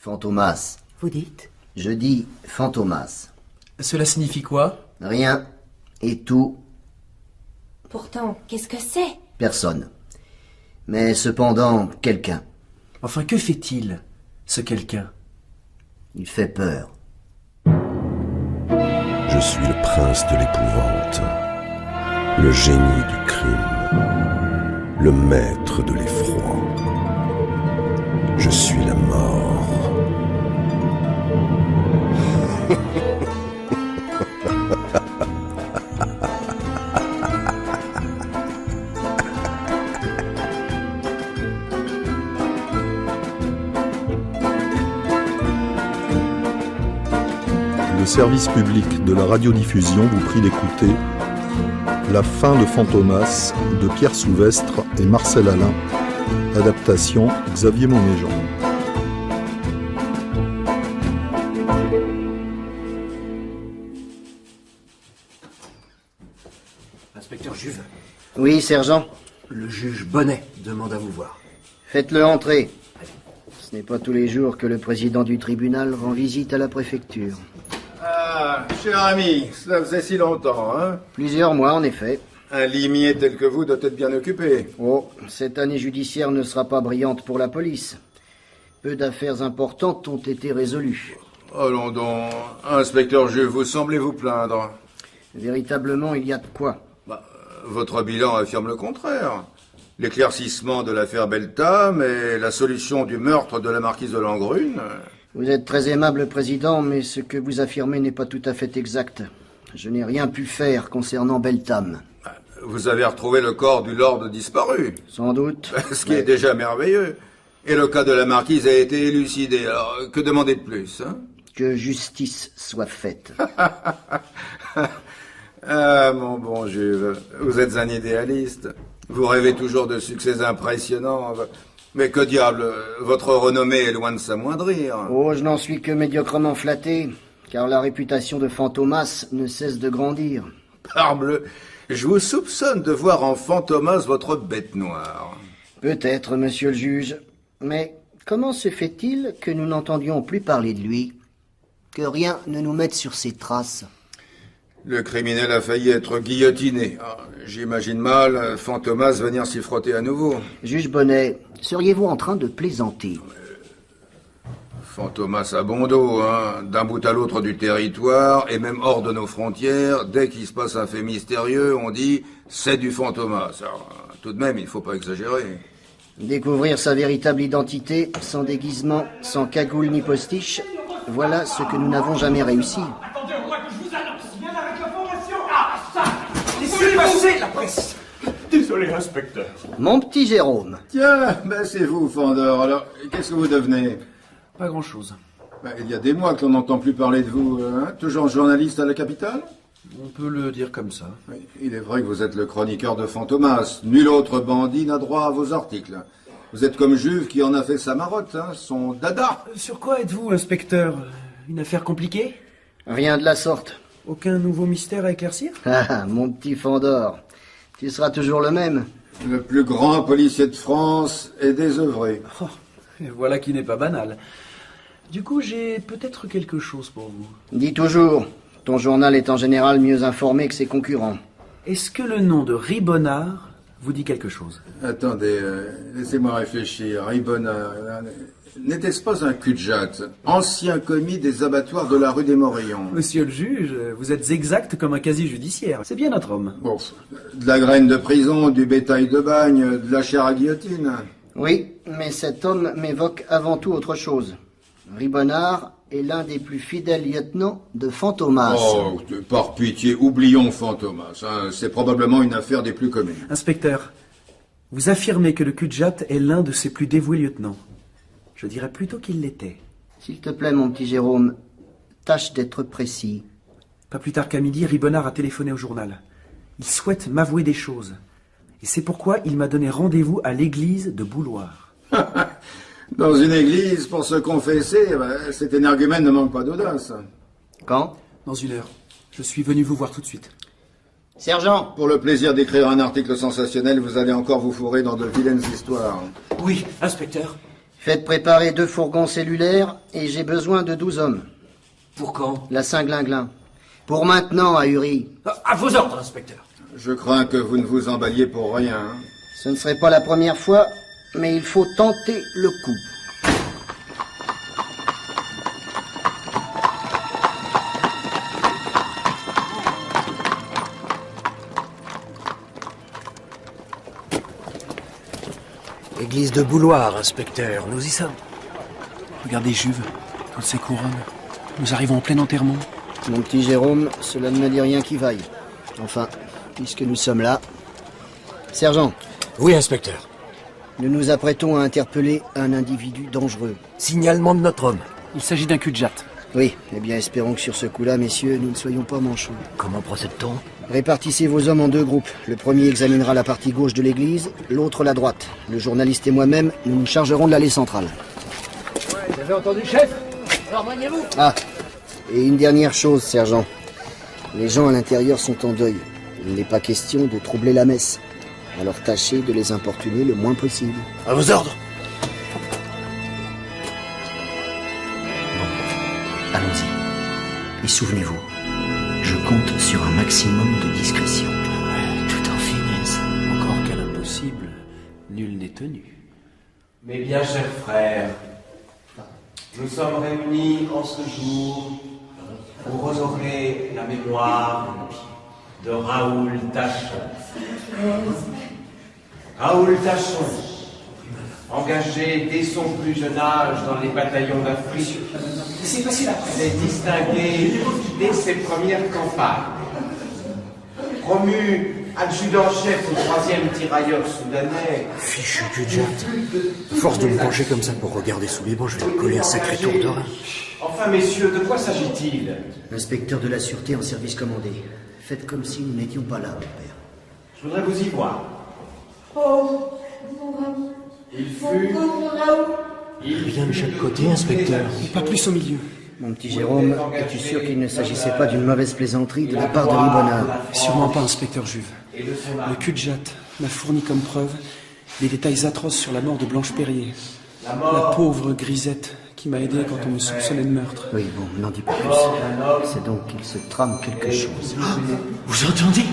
Fantomas. Vous dites? Je dis Fantomas. Cela signifie quoi? Rien et tout, Pourtant, qu'est-ce que c'est? personne. Mais cependant, quelqu'un. Enfin, que fait-il, ce quelqu'un? Il fait peur. Je suis le prince de l'épouvante, le génie du crime, le maître de l'effroi. Je suis la mort. Le service public de la radiodiffusion vous prie d'écouter La fin de Fantomas de Pierre Souvestre et Marcel Alain, adaptation Xavier Montméjean. Inspecteur Juve, Oui, sergent. le juge Bonnet demande à vous voir. Faites-le entrer. Ce n'est pas tous les jours que le président du tribunal rend visite à la préfecture. Ah, cher ami, cela faisait si longtemps, hein? Plusieurs mois, en effet. Un limier tel que vous doit être bien occupé. Oh, cette année judiciaire ne sera pas brillante pour la police. Peu d'affaires importantes ont été résolues. Allons donc, inspecteur Juve, vous semblez vous plaindre. Véritablement, il y a de quoi. Votre bilan affirme le contraire. L'éclaircissement de l'affaire Beltham et la solution du meurtre de la marquise de Langrune. Vous êtes très aimable, président, mais ce que vous affirmez n'est pas tout à fait exact. Je n'ai rien pu faire concernant Beltham. Vous avez retrouvé le corps du lord disparu. Sans doute. Ce qui est déjà merveilleux. Et le cas de la marquise a été élucidé. Alors, que demander de plus, hein? Que justice soit faite. Ah, mon bon Juve, vous êtes un idéaliste. Vous rêvez toujours de succès impressionnants. Mais que diable, votre renommée est loin de s'amoindrir. Oh, je n'en suis que médiocrement flatté, car la réputation de Fantomas ne cesse de grandir. Parbleu, je vous soupçonne de voir en Fantomas votre bête noire. Peut-être, monsieur le juge. Mais comment se fait-il que nous n'entendions plus parler de lui? Que rien ne nous mette sur ses traces? Le criminel a failli être guillotiné. Ah, j'imagine mal Fantomas venir s'y frotter à nouveau. Juge Bonnet, seriez-vous en train de plaisanter? Fantomas a bon dos, hein, d'un bout à l'autre du territoire, et même hors de nos frontières, dès qu'il se passe un fait mystérieux, on dit « c'est du Fantomas ». Alors, tout de même, il ne faut pas exagérer. Découvrir sa véritable identité, sans déguisement, sans cagoule ni postiche, voilà ce que nous n'avons jamais réussi. Attendez au moins que je vous annonce. Viens avec l'information. Ah, ça. Laissez passer la presse. Désolé, inspecteur. Mon petit Jérôme. Tiens, ben c'est vous, Fandor. Alors, qu'est-ce que vous devenez? Pas grand-chose. Ben, il y a des mois que l'on n'entend plus parler de vous. Hein? Toujours journaliste à la capitale? On peut le dire comme ça. Oui, il est vrai que vous êtes le chroniqueur de Fantomas. Nul autre bandit n'a droit à vos articles. Vous êtes comme Juve qui en a fait sa marotte, hein, son dada. Sur quoi êtes-vous, inspecteur? Une affaire compliquée? Rien de la sorte. Aucun nouveau mystère à éclaircir? Ah, mon petit Fandor, tu seras toujours le même. Le plus grand policier de France est désœuvré. Oh, et voilà qui n'est pas banal. Du coup, j'ai peut-être quelque chose pour vous. Dis toujours, ton journal est en général mieux informé que ses concurrents. Est-ce que le nom de Ribonnard vous dit quelque chose? Attendez, laissez-moi réfléchir. Ribonnard, n'était-ce pas un cul-de-jatte, ancien commis des abattoirs de la rue des Morillons? Monsieur le juge, vous êtes exact comme un casier judiciaire. C'est bien notre homme. Bon, de la graine de prison, du bétail de bagne, de la chair à guillotine. Oui, mais cet homme m'évoque avant tout autre chose. Ribonnard est l'un des plus fidèles lieutenants de Fantomas. Oh, par pitié, oublions Fantomas. Hein. C'est probablement une affaire des plus communes. Inspecteur, vous affirmez que le cul-de-jatte est l'un de ses plus dévoués lieutenants. Je dirais plutôt qu'il l'était. S'il te plaît, mon petit Jérôme, tâche d'être précis. Pas plus tard qu'à midi, Ribonnard a téléphoné au journal. Il souhaite m'avouer des choses. Et c'est pourquoi il m'a donné rendez-vous à l'église de Bouloir. Dans une église, pour se confesser, cet énergumène ne manque pas d'audace. Quand? Dans 1 heure. Je suis venu vous voir tout de suite. Sergent! Pour le plaisir d'écrire un article sensationnel, vous allez encore vous fourrer dans de vilaines histoires. Oui, inspecteur. Faites préparer 2 fourgons cellulaires et j'ai besoin de 12 hommes. Pour quand? La Saint-Glinglin. Pour maintenant, à Uri. À vos ordres, inspecteur. Je crains que vous ne vous emballiez pour rien. Hein. Ce ne serait pas la première fois, mais il faut tenter le coup. Église de Bouloir, inspecteur. Nous y sommes. Regardez Juve, toutes ces couronnes. Nous arrivons en plein enterrement. Mon petit Jérôme, cela ne me dit rien qui vaille. Enfin, puisque nous sommes là. Sergent, Oui, inspecteur. nous nous apprêtons à interpeller un individu dangereux. Signalement de notre homme. Il s'agit d'un cul-de-jatte. Oui, eh bien espérons que sur ce coup-là, messieurs, nous ne soyons pas manchots. Comment procède-t-on? Répartissez vos hommes en 2 groupes. Le premier examinera la partie gauche de l'église, l'autre la droite. Le journaliste et moi-même, nous nous chargerons de l'allée centrale. Vous avez entendu, chef? Alors, maniez-vous. Ah, et une dernière chose, sergent. Les gens à l'intérieur sont en deuil. Il n'est pas question de troubler la messe. Alors tâchez de les importuner le moins possible. À vos ordres. Allons-y. Et souvenez-vous, je compte sur un maximum de discrétion. Tout en finesse. Encore qu'à l'impossible, nul n'est tenu. Mes bien chers frères, nous sommes réunis en ce jour pour honorer la mémoire de Raoul Tachon. Raoul Tachon, engagé dès son plus jeune âge dans les bataillons d'Afrique, s'est distingué dès ses premières campagnes. Promu adjudant-chef au 3e tirailleur soudanais. Fichu cul-de-jatte. À force de me pencher comme ça pour regarder sous les bancs, je vais me coller un sacré tour de rein. Enfin, messieurs, de quoi s'agit-il? Inspecteur de la sûreté en service commandé. Faites comme si nous n'étions pas là, mon père. Je voudrais vous y voir. Oh, mon Raoul. Il fut... Bien de chaque côté, inspecteur. Et pas plus au milieu. Mon petit Jérôme, es-tu sûr qu'il ne s'agissait pas d'une mauvaise plaisanterie de la part de Ribonard? Sûrement pas, inspecteur Juve. Le cul-de-jatte m'a fourni comme preuve des détails atroces sur la mort de Blanche Perrier. La pauvre Grisette qui m'a aidé quand on me soupçonnait de meurtre. Oui, bon, n'en dis pas plus. C'est donc qu'il se trame quelque chose. Vous entendez?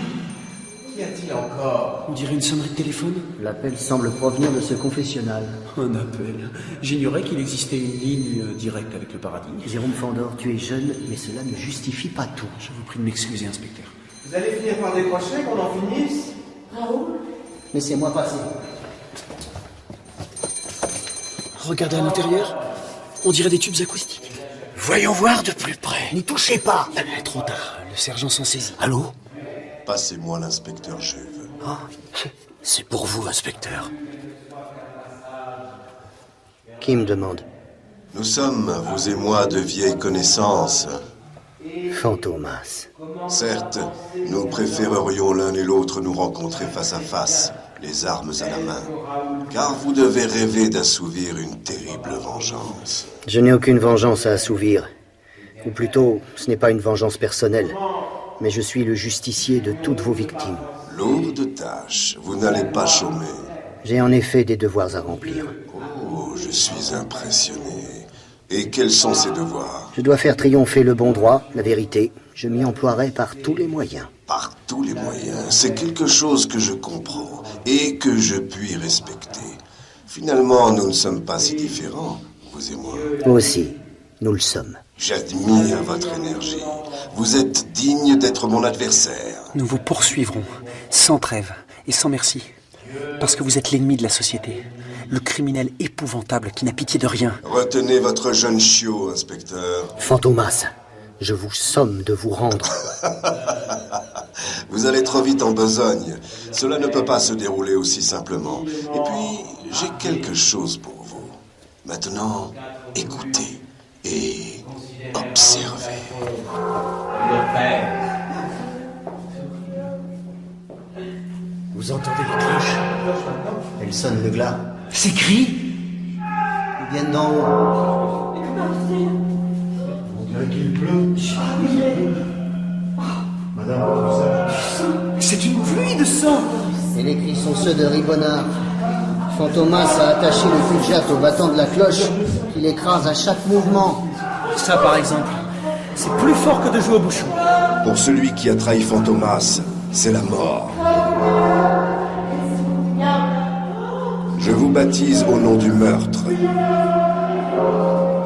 Qu'y a-t-il encore? On dirait une sonnerie de téléphone. L'appel semble provenir de ce confessionnal. Un appel. J'ignorais qu'il existait une ligne directe avec le paradis. Jérôme Fandor, tu es jeune, mais cela ne justifie pas tout. Je vous prie de m'excuser, inspecteur. Vous allez finir par décrocher, qu'on en finisse? Raoul? Laissez-moi passer. Regardez à l'intérieur. On dirait des tubes acoustiques. Voyons voir de plus près. N'y touchez pas! Trop tard. Le sergent s'en saisit. Allô? Passez-moi l'inspecteur Juve. C'est pour vous, inspecteur. Qui me demande? Nous sommes, vous et moi, de vieilles connaissances. Fantomas. Certes, nous préférerions l'un et l'autre nous rencontrer face à face, les armes à la main. Car vous devez rêver d'assouvir une terrible vengeance. Je n'ai aucune vengeance à assouvir. Ou plutôt, ce n'est pas une vengeance personnelle. Mais je suis le justicier de toutes vos victimes. Lourde tâche, vous n'allez pas chômer. J'ai en effet des devoirs à remplir. Oh, je suis impressionné. Et quels sont ces devoirs? Je dois faire triompher le bon droit, la vérité. Je m'y emploierai par tous les moyens. Par tous les moyens, c'est quelque chose que je comprends et que je puis respecter. Finalement, nous ne sommes pas si différents, vous et moi. Aussi, nous le sommes. J'admire votre énergie. Vous êtes digne d'être mon adversaire. Nous vous poursuivrons, sans trêve et sans merci. Parce que vous êtes l'ennemi de la société. Le criminel épouvantable qui n'a pitié de rien. Retenez votre jeune chiot, inspecteur. Fantomas, je vous somme de vous rendre. Vous allez trop vite en besogne. Cela ne peut pas se dérouler aussi simplement. Et puis, j'ai quelque chose pour vous. Maintenant, écoutez et observez. Le père. Vous entendez les cloches? Elle sonne le glas. Ces cris? Ils viennent d'en haut. On dirait qu'il pleut. Madame, C'est une pluie de sang. Et les cris sont ceux de Ribonard. Fantomas a attaché le Kudjat au battant de la cloche qu'il écrase à chaque mouvement. Ça, par exemple, c'est plus fort que de jouer au bouchon. Pour celui qui a trahi Fantomas, c'est la mort. Je vous baptise au nom du meurtre,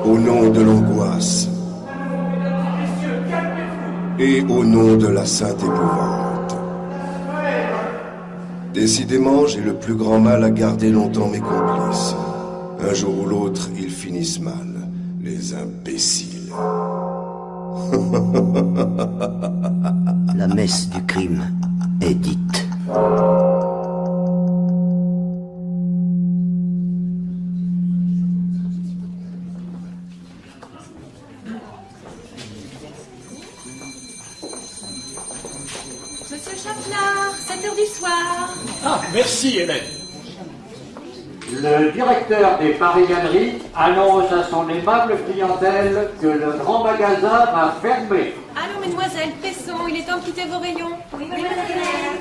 au nom de l'angoisse et au nom de la sainte épouvante. Décidément, j'ai le plus grand mal à garder longtemps mes complices. Un jour ou l'autre, ils finissent mal, les imbéciles. La messe du crime est dite. Monsieur Chaplard, 7h du soir. Ah, merci, Hélène. Le directeur des Paris-Galeries annonce à son aimable clientèle que le grand magasin va fermer. Allô, mesdemoiselles, pressons, il est temps de quitter vos rayons. Oui, mademoiselle.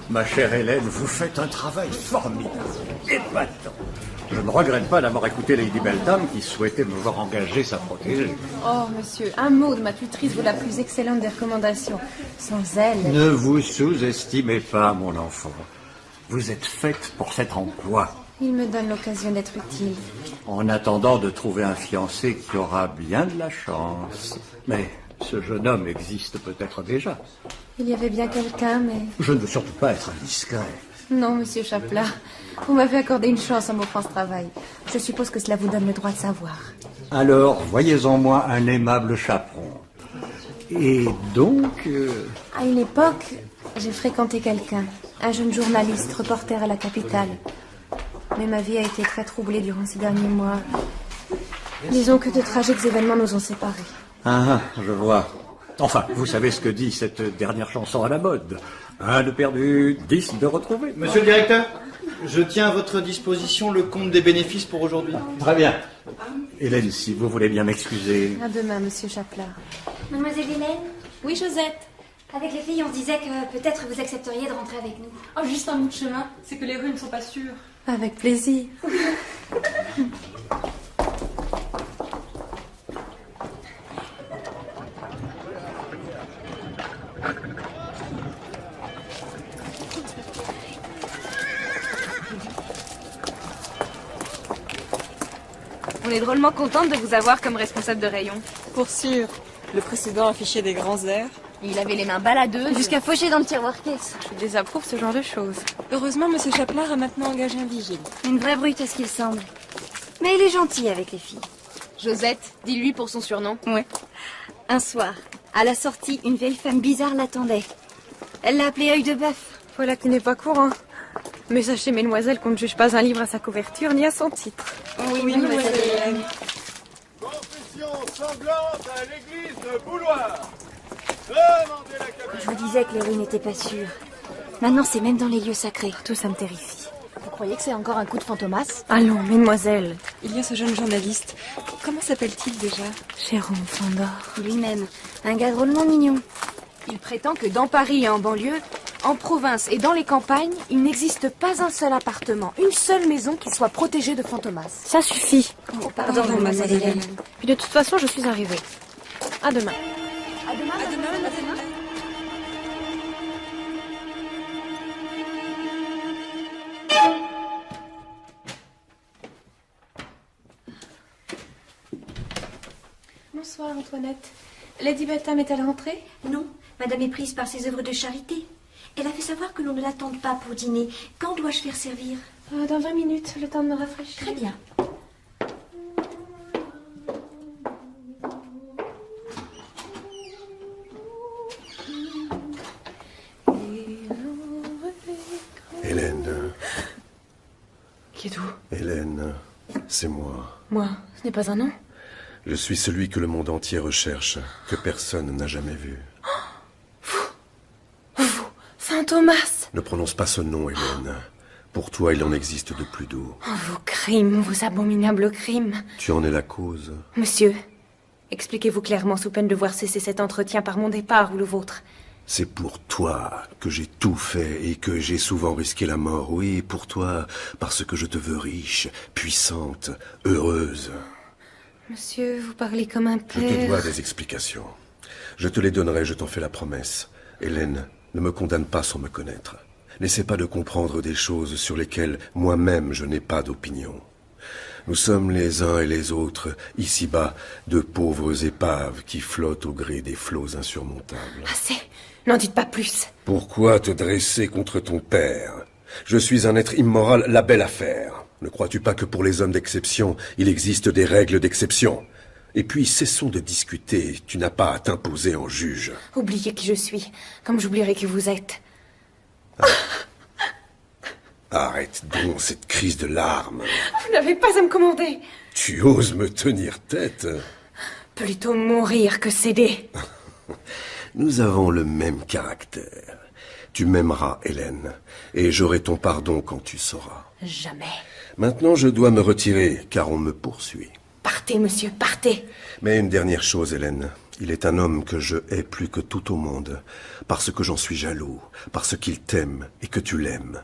Ma chère Hélène, vous faites un travail formidable, épatant. Je ne regrette pas d'avoir écouté Lady Beltham qui souhaitait me voir engager sa protégée. Oh, monsieur, un mot de ma tutrice vaut la plus excellente des recommandations. Sans elle... Ne vous sous-estimez pas, mon enfant. Vous êtes faite pour cet emploi. Il me donne l'occasion d'être utile. En attendant de trouver un fiancé qui aura bien de la chance. Mais ce jeune homme existe peut-être déjà. Il y avait bien quelqu'un, mais... Je ne veux surtout pas être indiscret. Non, monsieur Chaplard. Vous m'avez accordé une chance en m'offrant ce travail. Je suppose que cela vous donne le droit de savoir. Alors, voyez en moi un aimable chaperon. Et donc... À une époque, j'ai fréquenté quelqu'un. Un jeune journaliste, reporter à la capitale. Mais ma vie a été très troublée durant ces derniers mois. Disons que de tragiques événements nous ont séparés. Ah, je vois. Enfin, vous savez ce que dit cette dernière chanson à la mode. 1 de perdu, 10 de retrouvé. Monsieur le directeur, je tiens à votre disposition le compte des bénéfices pour aujourd'hui. Très bien. Hélène, si vous voulez bien m'excuser. À demain, monsieur Chaplard. Mademoiselle Hélène? Oui, Josette. Avec les filles, on se disait que peut-être vous accepteriez de rentrer avec nous. Oh, juste un bout de chemin. C'est que les rues ne sont pas sûres. Avec plaisir. On est drôlement contente de vous avoir comme responsable de rayon. Pour sûr. Le précédent affichait des grands airs. Il avait les mains baladeuses. Jusqu'à faucher dans le tiroir caisse. Je désapprouve ce genre de choses. Heureusement, monsieur Chaplard a maintenant engagé un vigile. Une vraie brute à ce qu'il semble. Mais il est gentil avec les filles. Josette, dis-lui pour son surnom. Ouais. Un soir, à la sortie, une vieille femme bizarre l'attendait. Elle l'a appelé œil de bœuf. Voilà qui n'est pas courant. Mais sachez, mesdemoiselles, qu'on ne juge pas un livre à sa couverture ni à son titre. Oui, mademoiselle Hélène. Confession sanglante à l'église de Bouloir. Demandez la capitale. Je vous disais que les rues n'étaient pas sûres. Maintenant, c'est même dans les lieux sacrés. Tout ça me terrifie. Vous croyez que c'est encore un coup de Fantomas? Allons, mesdemoiselles. Il y a ce jeune journaliste. Comment s'appelle-t-il déjà? Jérôme Fandor. Lui-même. Un gars drôlement mignon. Il prétend que dans Paris et en banlieue, en province et dans les campagnes, il n'existe pas un seul appartement, une seule maison qui soit protégée de Fantomas. Ça suffit. Oh, pardon, mademoiselle Hélène. Puis de toute façon, je suis arrivée. À demain. À demain, mademoiselle. Bonsoir, Antoinette. Lady Beltham est-elle rentrée? Non, madame est prise par ses œuvres de charité. Elle a fait savoir que l'on ne l'attende pas pour dîner. Quand dois-je faire servir? Dans 20 minutes, le temps de me rafraîchir. Très bien. Hélène. Qui êtes-vous? Hélène, c'est moi. Moi, ce n'est pas un nom. Je suis celui que le monde entier recherche, que personne n'a jamais vu. Vous, Fantomas. Ne prononce pas ce nom, Hélène. Pour toi, il en existe de plus doux. Oh, vos crimes, vos abominables crimes. Tu en es la cause. Monsieur, expliquez-vous clairement sous peine de voir cesser cet entretien par mon départ ou le vôtre. C'est pour toi que j'ai tout fait et que j'ai souvent risqué la mort. Oui, pour toi, parce que je te veux riche, puissante, heureuse. Monsieur, vous parlez comme un Je te père. dois des explications. Je te les donnerai, je t'en fais la promesse. Hélène, ne me condamne pas sans me connaître. N'essaie pas de comprendre des choses sur lesquelles moi-même je n'ai pas d'opinion. Nous sommes les uns et les autres, ici-bas, de pauvres épaves qui flottent au gré des flots insurmontables. Assez. N'en dites pas plus. Pourquoi te dresser contre ton père? Je suis un être immoral, la belle affaire. Ne crois-tu pas que pour les hommes d'exception, il existe des règles d'exception? Et puis, cessons de discuter, tu n'as pas à t'imposer en juge. Oubliez qui je suis, comme j'oublierai qui vous êtes. Arrête donc cette crise de larmes. Vous n'avez pas à me commander. Tu oses me tenir tête? Plutôt mourir que céder. Nous avons le même caractère. Tu m'aimeras, Hélène, et j'aurai ton pardon quand tu sauras. Jamais. Maintenant, je dois me retirer, car on me poursuit. Partez, monsieur, partez. Mais une dernière chose, Hélène. Il est un homme que je hais plus que tout au monde, parce que j'en suis jaloux, parce qu'il t'aime et que tu l'aimes.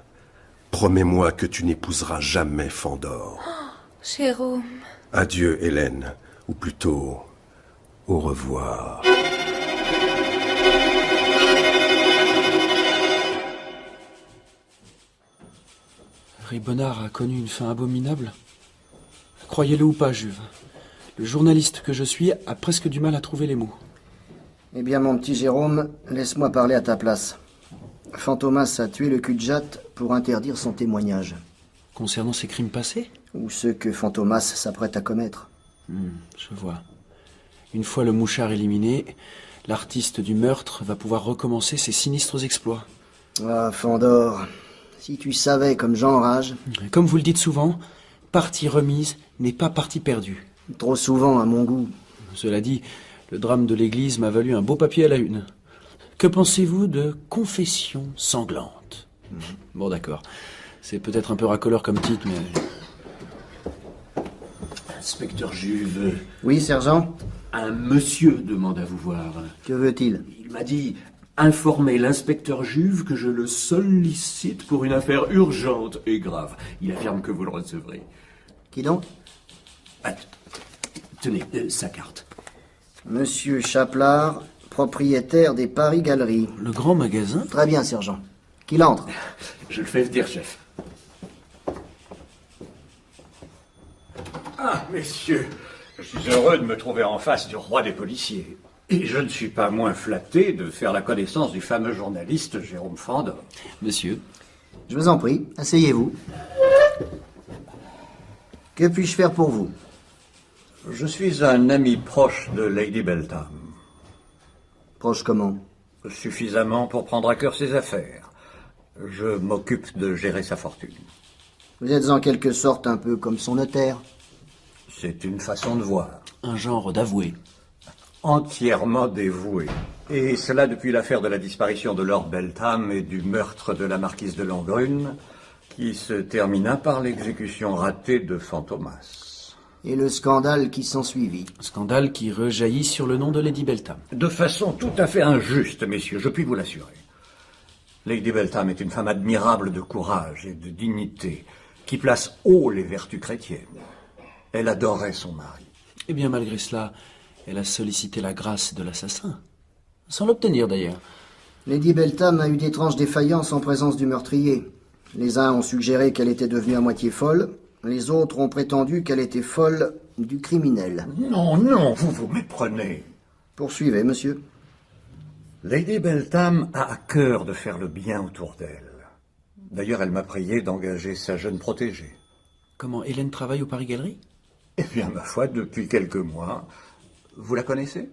Promets-moi que tu n'épouseras jamais Fandor. Oh, Jérôme. Adieu, Hélène, ou plutôt, au revoir. Ribonnard a connu une fin abominable. Croyez-le ou pas, Juve. Le journaliste que je suis a presque du mal à trouver les mots. Eh bien, mon petit Jérôme, laisse-moi parler à ta place. Fantomas a tué le cul-de-jatte pour interdire son témoignage. Concernant ses crimes passés? Ou ceux que Fantomas s'apprête à commettre. Je vois. Une fois le mouchard éliminé, l'artiste du meurtre va pouvoir recommencer ses sinistres exploits. Ah, Fandor, si tu savais comme j'enrage. Comme vous le dites souvent, partie remise n'est pas partie perdue. Trop souvent, à mon goût. Cela dit, le drame de l'église m'a valu un beau papier à la une. Que pensez-vous de Confession sanglante? Bon, d'accord. C'est peut-être un peu racoleur comme titre, mais... Inspecteur Juve. Oui, sergent? Un monsieur demande à vous voir. Que veut-il? Il m'a dit informer l'inspecteur Juve que je le sollicite pour une affaire urgente et grave. Il affirme que vous le recevrez. Qui donc? Tenez, sa carte. Monsieur Chaplard, propriétaire des Paris Galeries. Le grand magasin? Très bien, sergent. Qu'il entre. Je le fais venir, chef. Ah, messieurs, je suis heureux de me trouver en face du roi des policiers. Et je ne suis pas moins flatté de faire la connaissance du fameux journaliste Jérôme Fandor. Monsieur. Je vous en prie, asseyez-vous. Que puis-je faire pour vous? Je suis un ami proche de Lady Beltham. Proche comment? Suffisamment pour prendre à cœur ses affaires. Je m'occupe de gérer sa fortune. Vous êtes en quelque sorte un peu comme son notaire. C'est une façon de voir. Un genre d'avoué. Entièrement dévoué. Et cela depuis l'affaire de la disparition de Lord Beltham et du meurtre de la marquise de Langrune, qui se termina par l'exécution ratée de Fantomas. Et le scandale qui s'ensuivit. Scandale qui rejaillit sur le nom de Lady Beltham. De façon tout à fait injuste, messieurs, je puis vous l'assurer. Lady Beltham est une femme admirable de courage et de dignité, qui place haut les vertus chrétiennes. Elle adorait son mari. Eh bien, malgré cela, elle a sollicité la grâce de l'assassin. Sans l'obtenir, d'ailleurs. Lady Beltham a eu d'étranges défaillances en présence du meurtrier. Les uns ont suggéré qu'elle était devenue à moitié folle, les autres ont prétendu qu'elle était folle du criminel. Non, non, vous vous méprenez. Poursuivez, monsieur. Lady Beltham a à cœur de faire le bien autour d'elle. D'ailleurs, elle m'a prié d'engager sa jeune protégée. Comment, Hélène travaille au Paris Galeries? Eh bien, ma foi, depuis quelques mois. Vous la connaissez?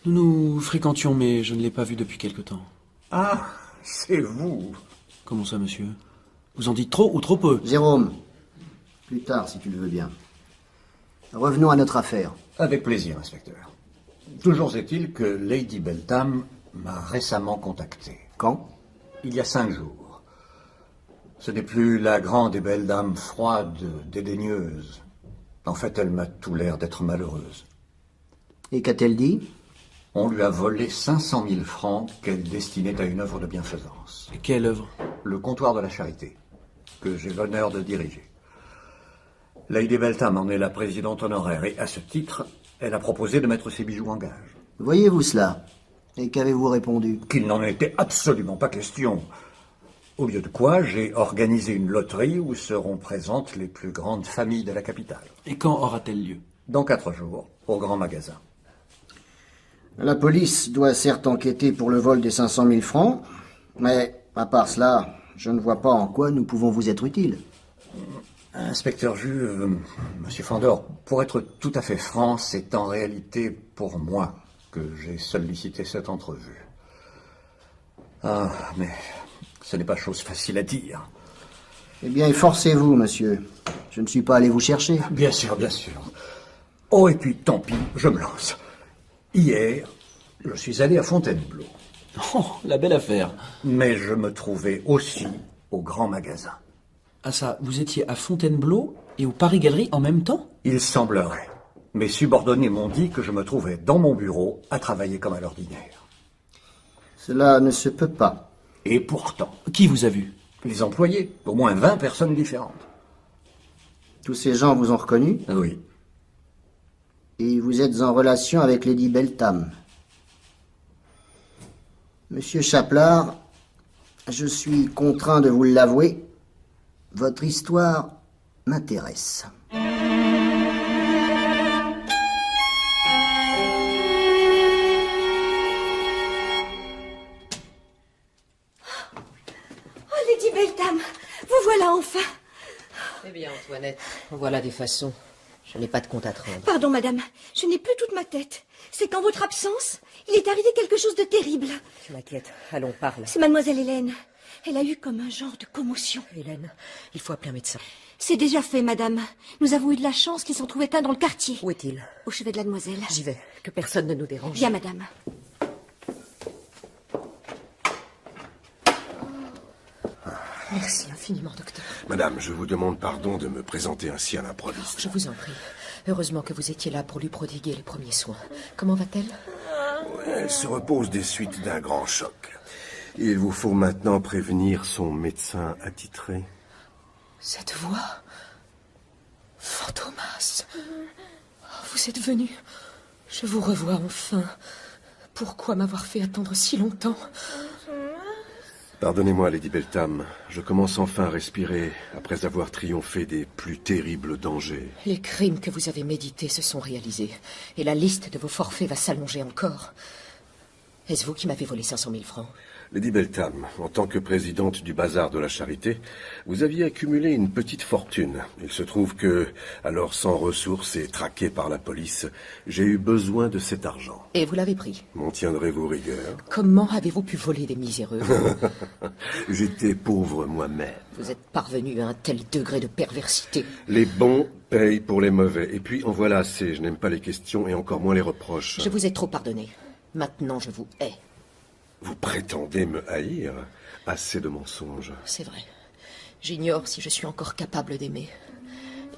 Nous nous fréquentions, mais je ne l'ai pas vue depuis quelque temps. Ah, c'est vous. Comment ça, monsieur? Vous en dites trop ou trop peu? Jérôme, plus tard, si tu le veux bien. Revenons à notre affaire. Avec plaisir, inspecteur. Toujours est-il que Lady Beltham m'a récemment contacté. Quand? Il y a 5 jours. Ce n'est plus la grande et belle dame froide, dédaigneuse. En fait, elle m'a tout l'air d'être malheureuse. Et qu'a-t-elle dit? On lui a volé 500 000 francs qu'elle destinait à une œuvre de bienfaisance. Et quelle œuvre? Le comptoir de la charité, que j'ai l'honneur de diriger. Lady Beltham en est la présidente honoraire et, à ce titre, elle a proposé de mettre ses bijoux en gage. Voyez-vous cela? Et qu'avez-vous répondu? Qu'il n'en était absolument pas question. Au lieu de quoi, j'ai organisé une loterie où seront présentes les plus grandes familles de la capitale. Et quand aura-t-elle lieu? Dans 4 jours, au Grand Magasin. La police doit certes enquêter pour le vol des 500 000 francs, mais à part cela, je ne vois pas en quoi nous pouvons vous être utiles. Inspecteur Juve, Monsieur Fandor, pour être tout à fait franc, c'est en réalité pour moi que j'ai sollicité cette entrevue. Ah, mais ce n'est pas chose facile à dire. Eh bien, efforcez-vous, monsieur. Je ne suis pas allé vous chercher. Bien sûr, bien sûr. Oh, et puis, tant pis, je me lance. Hier, je suis allé à Fontainebleau. Oh, la belle affaire. Mais je me trouvais aussi au Grand Magasin. Ah ça, vous étiez à Fontainebleau et au Paris Galerie en même temps? Il semblerait. Mes subordonnés m'ont dit que je me trouvais dans mon bureau à travailler comme à l'ordinaire. Cela ne se peut pas. Et pourtant... Qui vous a vu? Les employés, au moins 20 personnes différentes. Tous ces gens vous ont reconnu? Oui. Et vous êtes en relation avec Lady Beltham. Monsieur Chaplard, je suis contraint de vous l'avouer, votre histoire m'intéresse. Oh, Lady Beltham, vous voilà enfin. Eh bien, Antoinette, voilà des façons. Je n'ai pas de compte à te rendre. Pardon, madame, je n'ai plus toute ma tête. C'est qu'en votre absence, il est arrivé quelque chose de terrible. Tu m'inquiètes. Allons, parle. C'est mademoiselle Hélène. Elle a eu comme un genre de commotion. Hélène, il faut appeler un médecin. C'est déjà fait, madame. Nous avons eu de la chance qu'il s'en trouvait un dans le quartier. Où est-il? Au chevet de la demoiselle. J'y vais. Que personne ne nous dérange. Bien, madame. Merci infiniment, docteur. Madame, je vous demande pardon de me présenter ainsi à l'improviste. Je vous en prie. Heureusement que vous étiez là pour lui prodiguer les premiers soins. Comment va-t-elle? Elle se repose des suites d'un grand choc. Il vous faut maintenant prévenir son médecin attitré. Cette voix... Fantomas. Vous êtes venu. Je vous revois enfin. Pourquoi m'avoir fait attendre si longtemps? Pardonnez-moi, Lady Beltham. Je commence enfin à respirer après avoir triomphé des plus terribles dangers. Les crimes que vous avez médités se sont réalisés. Et la liste de vos forfaits va s'allonger encore. Est-ce vous qui m'avez volé 500 000 francs? Lady Beltham, en tant que présidente du Bazar de la Charité, vous aviez accumulé une petite fortune. Il se trouve que, alors sans ressources et traqué par la police, j'ai eu besoin de cet argent. Et vous l'avez pris? M'en tiendrez-vous rigueur? Comment avez-vous pu voler des miséreux? J'étais pauvre moi-même. Vous êtes parvenu à un tel degré de perversité. Les bons payent pour les mauvais. Et puis, en voilà assez. Je n'aime pas les questions et encore moins les reproches. Je vous ai trop pardonné. Maintenant, je vous hais. Vous prétendez me haïr? Assez de mensonges. C'est vrai. J'ignore si je suis encore capable d'aimer.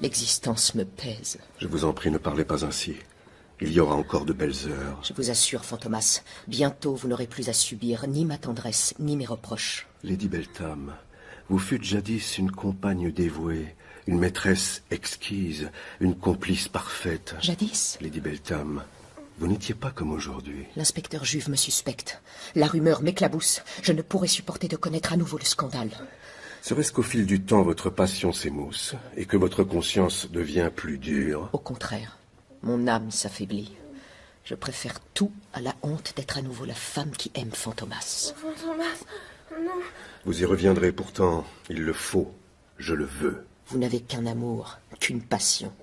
L'existence me pèse. Je vous en prie, ne parlez pas ainsi. Il y aura encore de belles heures. Je vous assure, Fantomas, bientôt vous n'aurez plus à subir ni ma tendresse, ni mes reproches. Lady Beltham, vous fûtes jadis une compagne dévouée, une maîtresse exquise, une complice parfaite. Jadis? Lady Beltham, vous n'étiez pas comme aujourd'hui. L'inspecteur Juve me suspecte. La rumeur m'éclabousse. Je ne pourrais supporter de connaître à nouveau le scandale. Serait-ce qu'au fil du temps, votre passion s'émousse et que votre conscience devient plus dure? Au contraire, mon âme s'affaiblit. Je préfère tout à la honte d'être à nouveau la femme qui aime Fantomas. Fantomas, non. Vous y reviendrez pourtant. Il le faut. Je le veux. Vous n'avez qu'un amour, qu'une passion.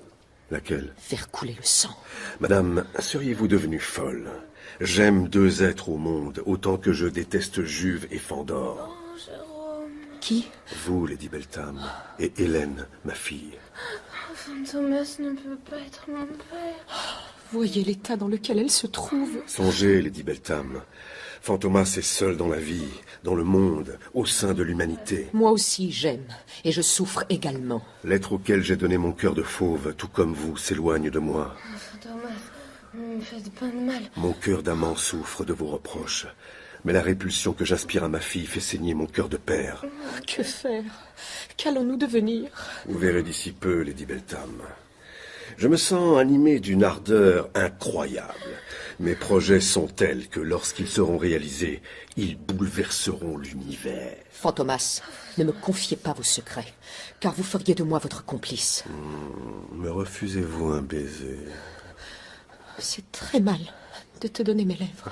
Laquelle? Faire couler le sang. Madame, seriez-vous devenue folle? J'aime 2 êtres au monde, autant que je déteste Juve et Fandor. Oh, Jérôme. Qui? Vous, Lady Beltham, et Hélène, ma fille. Fantomas ne peut pas être mon père. Voyez l'état dans lequel elle se trouve. Songez, Lady Beltham. Fantomas est seul dans la vie, dans le monde, au sein de l'humanité. Moi aussi, j'aime, et je souffre également. L'être auquel j'ai donné mon cœur de fauve, tout comme vous, s'éloigne de moi. Fantomas, Ne me faites pas de mal. Mon cœur d'amant souffre de vos reproches. Mais la répulsion que j'inspire à ma fille fait saigner mon cœur de père. Que faire? Qu'allons-nous devenir? Vous verrez d'ici peu, Lady Beltham. Je me sens animé d'une ardeur incroyable. Mes projets sont tels que lorsqu'ils seront réalisés, ils bouleverseront l'univers. Fantomas, ne me confiez pas vos secrets, car vous feriez de moi votre complice. Me refusez-vous un baiser? C'est très mal de te donner mes lèvres.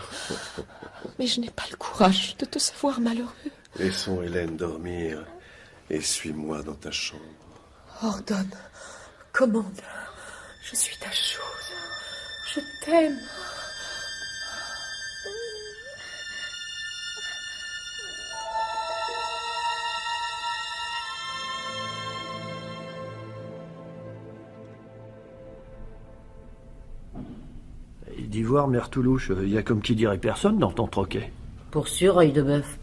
Mais je n'ai pas le courage de te savoir malheureux. Laissons Hélène dormir et suis-moi dans ta chambre. Ordonne, commande. Je suis ta chose. Je t'aime. D'Ivoire, mère Toulouche, il y a comme qui dirait personne dans ton troquet. Pour sûr, œil de bœuf.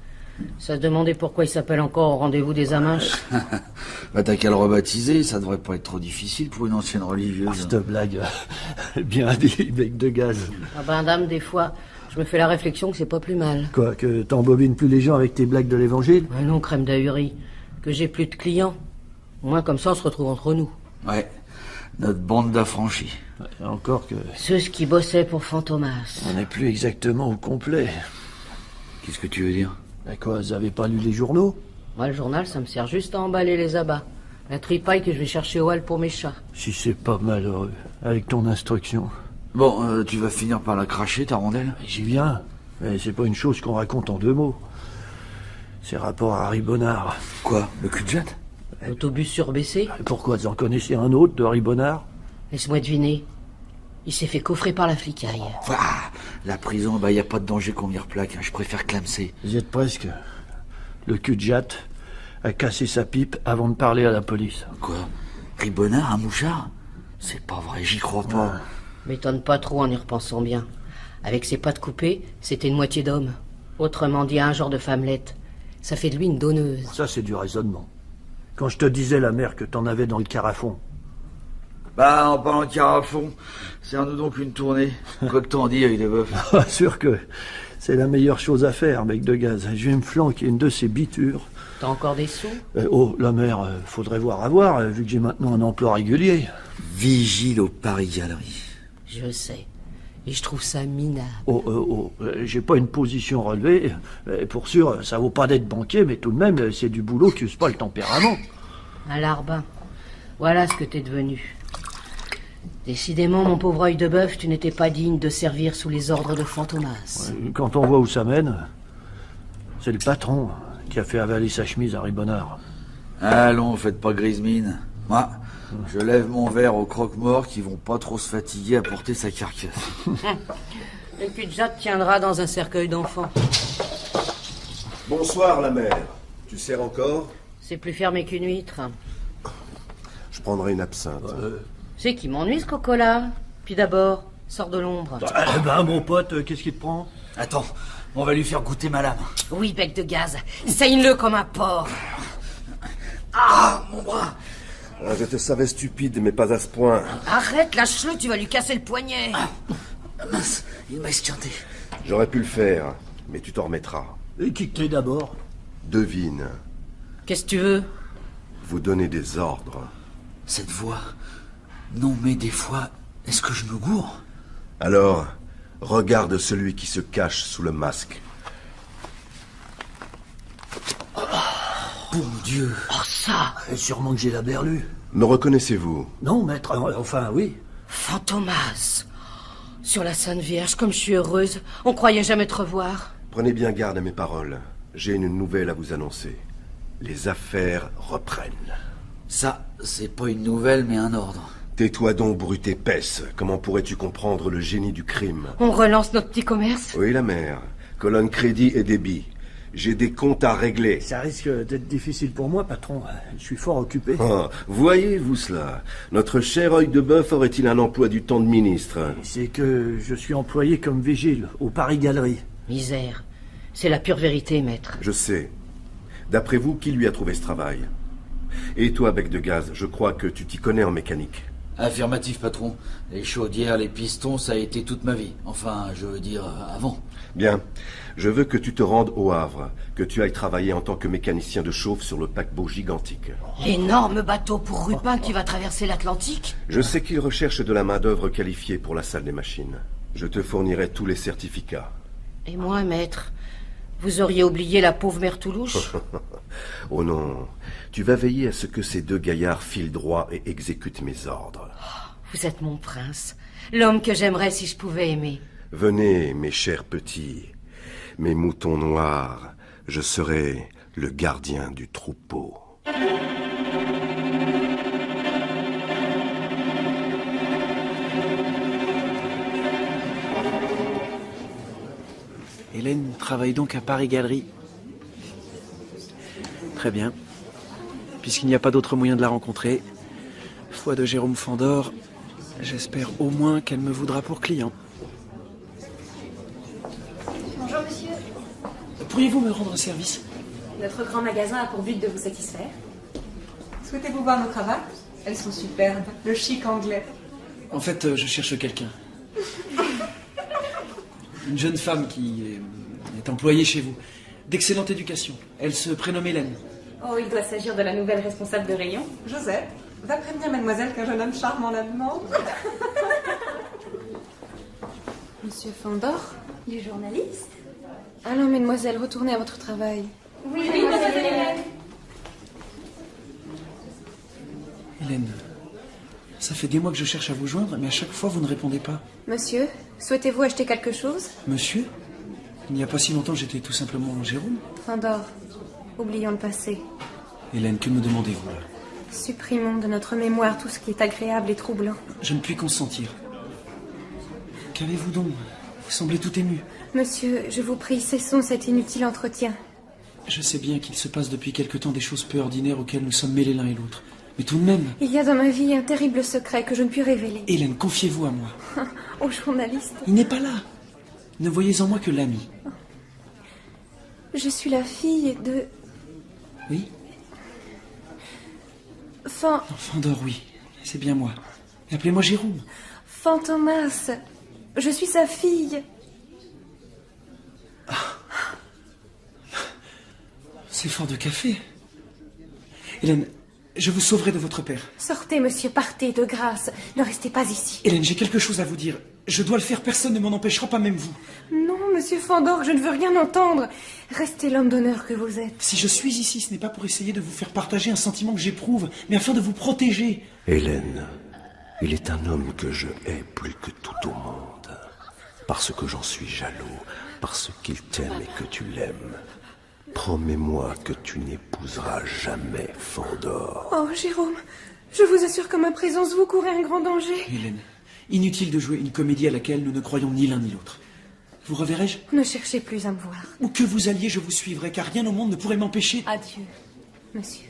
Ça se demandait pourquoi il s'appelle encore au rendez-vous des Aminches. Bah t'as qu'à le rebaptiser, ça devrait pas être trop difficile pour une ancienne religieuse. Cette blague, bien dit, bec de gaz. Ah ben dame, des fois, je me fais la réflexion que c'est pas plus mal. Quoi, que t'embobines plus les gens avec tes blagues de l'évangile? Ouais, non, crème d'ahurie. Que j'ai plus de clients. Au moins comme ça on se retrouve entre nous. Ouais, notre bande d'affranchis. Ouais, encore que... Ceux qui bossaient pour Fantomas. On n'est plus exactement au complet. Qu'est-ce que tu veux dire? Quoi, vous avez pas lu les journaux? Moi, le journal, ça me sert juste à emballer les abats. La tripaille que je vais chercher au hall pour mes chats. Si c'est pas malheureux, avec ton instruction. Bon, tu vas finir par la cracher, ta rondelle? J'y viens. Mais c'est pas une chose qu'on raconte en 2 mots. C'est rapport à Harry Bonnard. Quoi? Le cul-de-jatte? L'autobus surbaissé? Pourquoi, vous en connaissez un autre de Harry Bonnard? Laisse-moi deviner. Il s'est fait coffrer par la flicaille. Ah, la prison, bah y a pas de danger qu'on m'y replaque, hein. Je préfère clamser. Vous y êtes presque. Le cul-de-jatte a cassé sa pipe avant de parler à la police. Quoi? Ribonnard, un mouchard? C'est pas vrai, j'y crois pas. M'étonne pas trop en y repensant bien. Avec ses pattes coupées, c'était une moitié d'homme. Autrement dit, un genre de femmelette. Ça fait de lui une donneuse. Ça, c'est du raisonnement. Quand je te disais, la mère, que t'en avais dans le carafon. Bah, en parlant de carafon, serre-nous donc une tournée. Quoi que t'en dis, avec des bœufs. Sûr que c'est la meilleure chose à faire, mec de gaz. Je vais me flanquer une de ces bitures. T'as encore des sous? Oh, la mère, faudrait voir à voir, vu que j'ai maintenant un emploi régulier. Vigile au Paris Galerie. Je sais. Et je trouve ça minable. J'ai pas une position relevée. Pour sûr, ça vaut pas d'être banquier, mais tout de même, c'est du boulot qui use pas le tempérament. Un larbin. Voilà ce que t'es devenu. Décidément, mon pauvre œil de bœuf, tu n'étais pas digne de servir sous les ordres de Fantomas. Quand on voit où ça mène, c'est le patron qui a fait avaler sa chemise à Ribonnard. Allons, faites pas grise mine. Moi, je lève mon verre aux croque-morts qui vont pas trop se fatiguer à porter sa carcasse. Le cul-de-jatte tiendra dans un cercueil d'enfants. Bonsoir, la mère. Tu sers encore? C'est plus fermé qu'une huître. Je prendrai une absinthe. C'est qui m'ennuie ce coco-là. Puis d'abord, sors de l'ombre. Mon pote, qu'est-ce qui te prend? Attends, on va lui faire goûter ma lame. Oui, bec de gaz. Saigne-le comme un porc. Ah, mon bras. Je te savais stupide, mais pas à ce point. Arrête, lâche-le, tu vas lui casser le poignet. Mince, il m'a esquinté. J'aurais pu le faire, mais tu t'en remettras. Et qui que t'es d'abord? Devine. Qu'est-ce que tu veux? Vous donnez des ordres. Cette voix... Non, mais des fois, est-ce que je me gourre? Alors, regarde celui qui se cache sous le masque. Bon Dieu! Oh, ça! Sûrement que j'ai la berlue. Me reconnaissez-vous? Non, maître, enfin, oui. Fantomas! Sur la Sainte Vierge, comme je suis heureuse, on croyait jamais te revoir. Prenez bien garde à mes paroles. J'ai une nouvelle à vous annoncer. Les affaires reprennent. Ça, c'est pas une nouvelle, mais un ordre. Tais-toi donc, brute épaisse. Comment pourrais-tu comprendre le génie du crime? On relance notre petit commerce? Oui, la mère. Colonne crédit et débit. J'ai des comptes à régler. Ça risque d'être difficile pour moi, patron. Je suis fort occupé. Oh, voyez-vous cela? Notre cher œil de bœuf aurait-il un emploi du temps de ministre? C'est que je suis employé comme vigile au Paris Galerie. Misère. C'est la pure vérité, maître. Je sais. D'après vous, qui lui a trouvé ce travail? Et toi, bec de gaz, je crois que tu t'y connais en mécanique. Affirmatif, patron. Les chaudières, les pistons, ça a été toute ma vie. Enfin, je veux dire, avant. Bien. Je veux que tu te rendes au Havre, que tu ailles travailler en tant que mécanicien de chauffe sur le paquebot gigantique. L'énorme bateau pour Rupin qui va traverser l'Atlantique? Je sais qu'il recherche de la main-d'œuvre qualifiée pour la salle des machines. Je te fournirai tous les certificats. Et moi, maître, vous auriez oublié la pauvre mère Toulouche? Oh non, tu vas veiller à ce que ces deux gaillards filent droit et exécutent mes ordres. Vous êtes mon prince, l'homme que j'aimerais si je pouvais aimer. Venez, mes chers petits, mes moutons noirs, je serai le gardien du troupeau. Hélène travaille donc à Paris Galerie. Très bien. Puisqu'il n'y a pas d'autre moyen de la rencontrer, foi de Jérôme Fandor, j'espère au moins qu'elle me voudra pour client. Bonjour, monsieur. Pourriez-vous me rendre un service? Notre grand magasin a pour but de vous satisfaire. Souhaitez-vous voir nos cravates? Elles sont superbes. Le chic anglais. En fait, je cherche quelqu'un. Une jeune femme qui est employée chez vous. D'excellente éducation. Elle se prénomme Hélène. Oh, il doit s'agir de la nouvelle responsable de rayon. Joseph, va prévenir mademoiselle qu'un jeune homme charmant la demande. Monsieur Fandor, Du journaliste? allons, mesdemoiselles, retournez à votre travail. Oui, mademoiselle Hélène. Hélène, ça fait des mois que je cherche à vous joindre, mais à chaque fois vous ne répondez pas. Monsieur, souhaitez-vous acheter quelque chose? Monsieur? Il n'y a pas si longtemps, j'étais tout simplement Jérôme. Fandor, oublions le passé. Hélène, que me demandez-vous là? Supprimons de notre mémoire tout ce qui est agréable et troublant. Je ne puis consentir. Qu'avez-vous donc? Vous semblez tout ému. Monsieur, je vous prie, cessons cet inutile entretien. Je sais bien qu'il se passe depuis quelque temps des choses peu ordinaires auxquelles nous sommes mêlés l'un et l'autre. Mais tout de même... Il y a dans ma vie un terrible secret que je ne puis révéler. Hélène, confiez-vous à moi. Au journaliste. Il n'est pas là. Ne voyez en moi que l'ami. Je suis la fille de... Oui? Fandor, oui. C'est bien moi. Appelez-moi Jérôme. Fantomas. Je suis sa fille. C'est fort de café. Hélène, je vous sauverai de votre père. Sortez, monsieur, partez, de grâce. Ne restez pas ici. Hélène, j'ai quelque chose à vous dire. Je dois le faire, personne ne m'en empêchera, pas même vous. Non, monsieur Fandor, je ne veux rien entendre. Restez l'homme d'honneur que vous êtes. Si je suis ici, ce n'est pas pour essayer de vous faire partager un sentiment que j'éprouve, mais afin de vous protéger. Hélène, il est un homme que je hais plus que tout au monde. Parce que j'en suis jaloux, parce qu'il t'aime et que tu l'aimes. Promets-moi que tu n'épouseras jamais Fandor. Oh, Jérôme, je vous assure que ma présence vous courait un grand danger. Hélène, inutile de jouer une comédie à laquelle nous ne croyons ni l'un ni l'autre. Vous reverrai-je? Ne cherchez plus à me voir. Où que vous alliez, je vous suivrai, car rien au monde ne pourrait m'empêcher. Adieu, monsieur.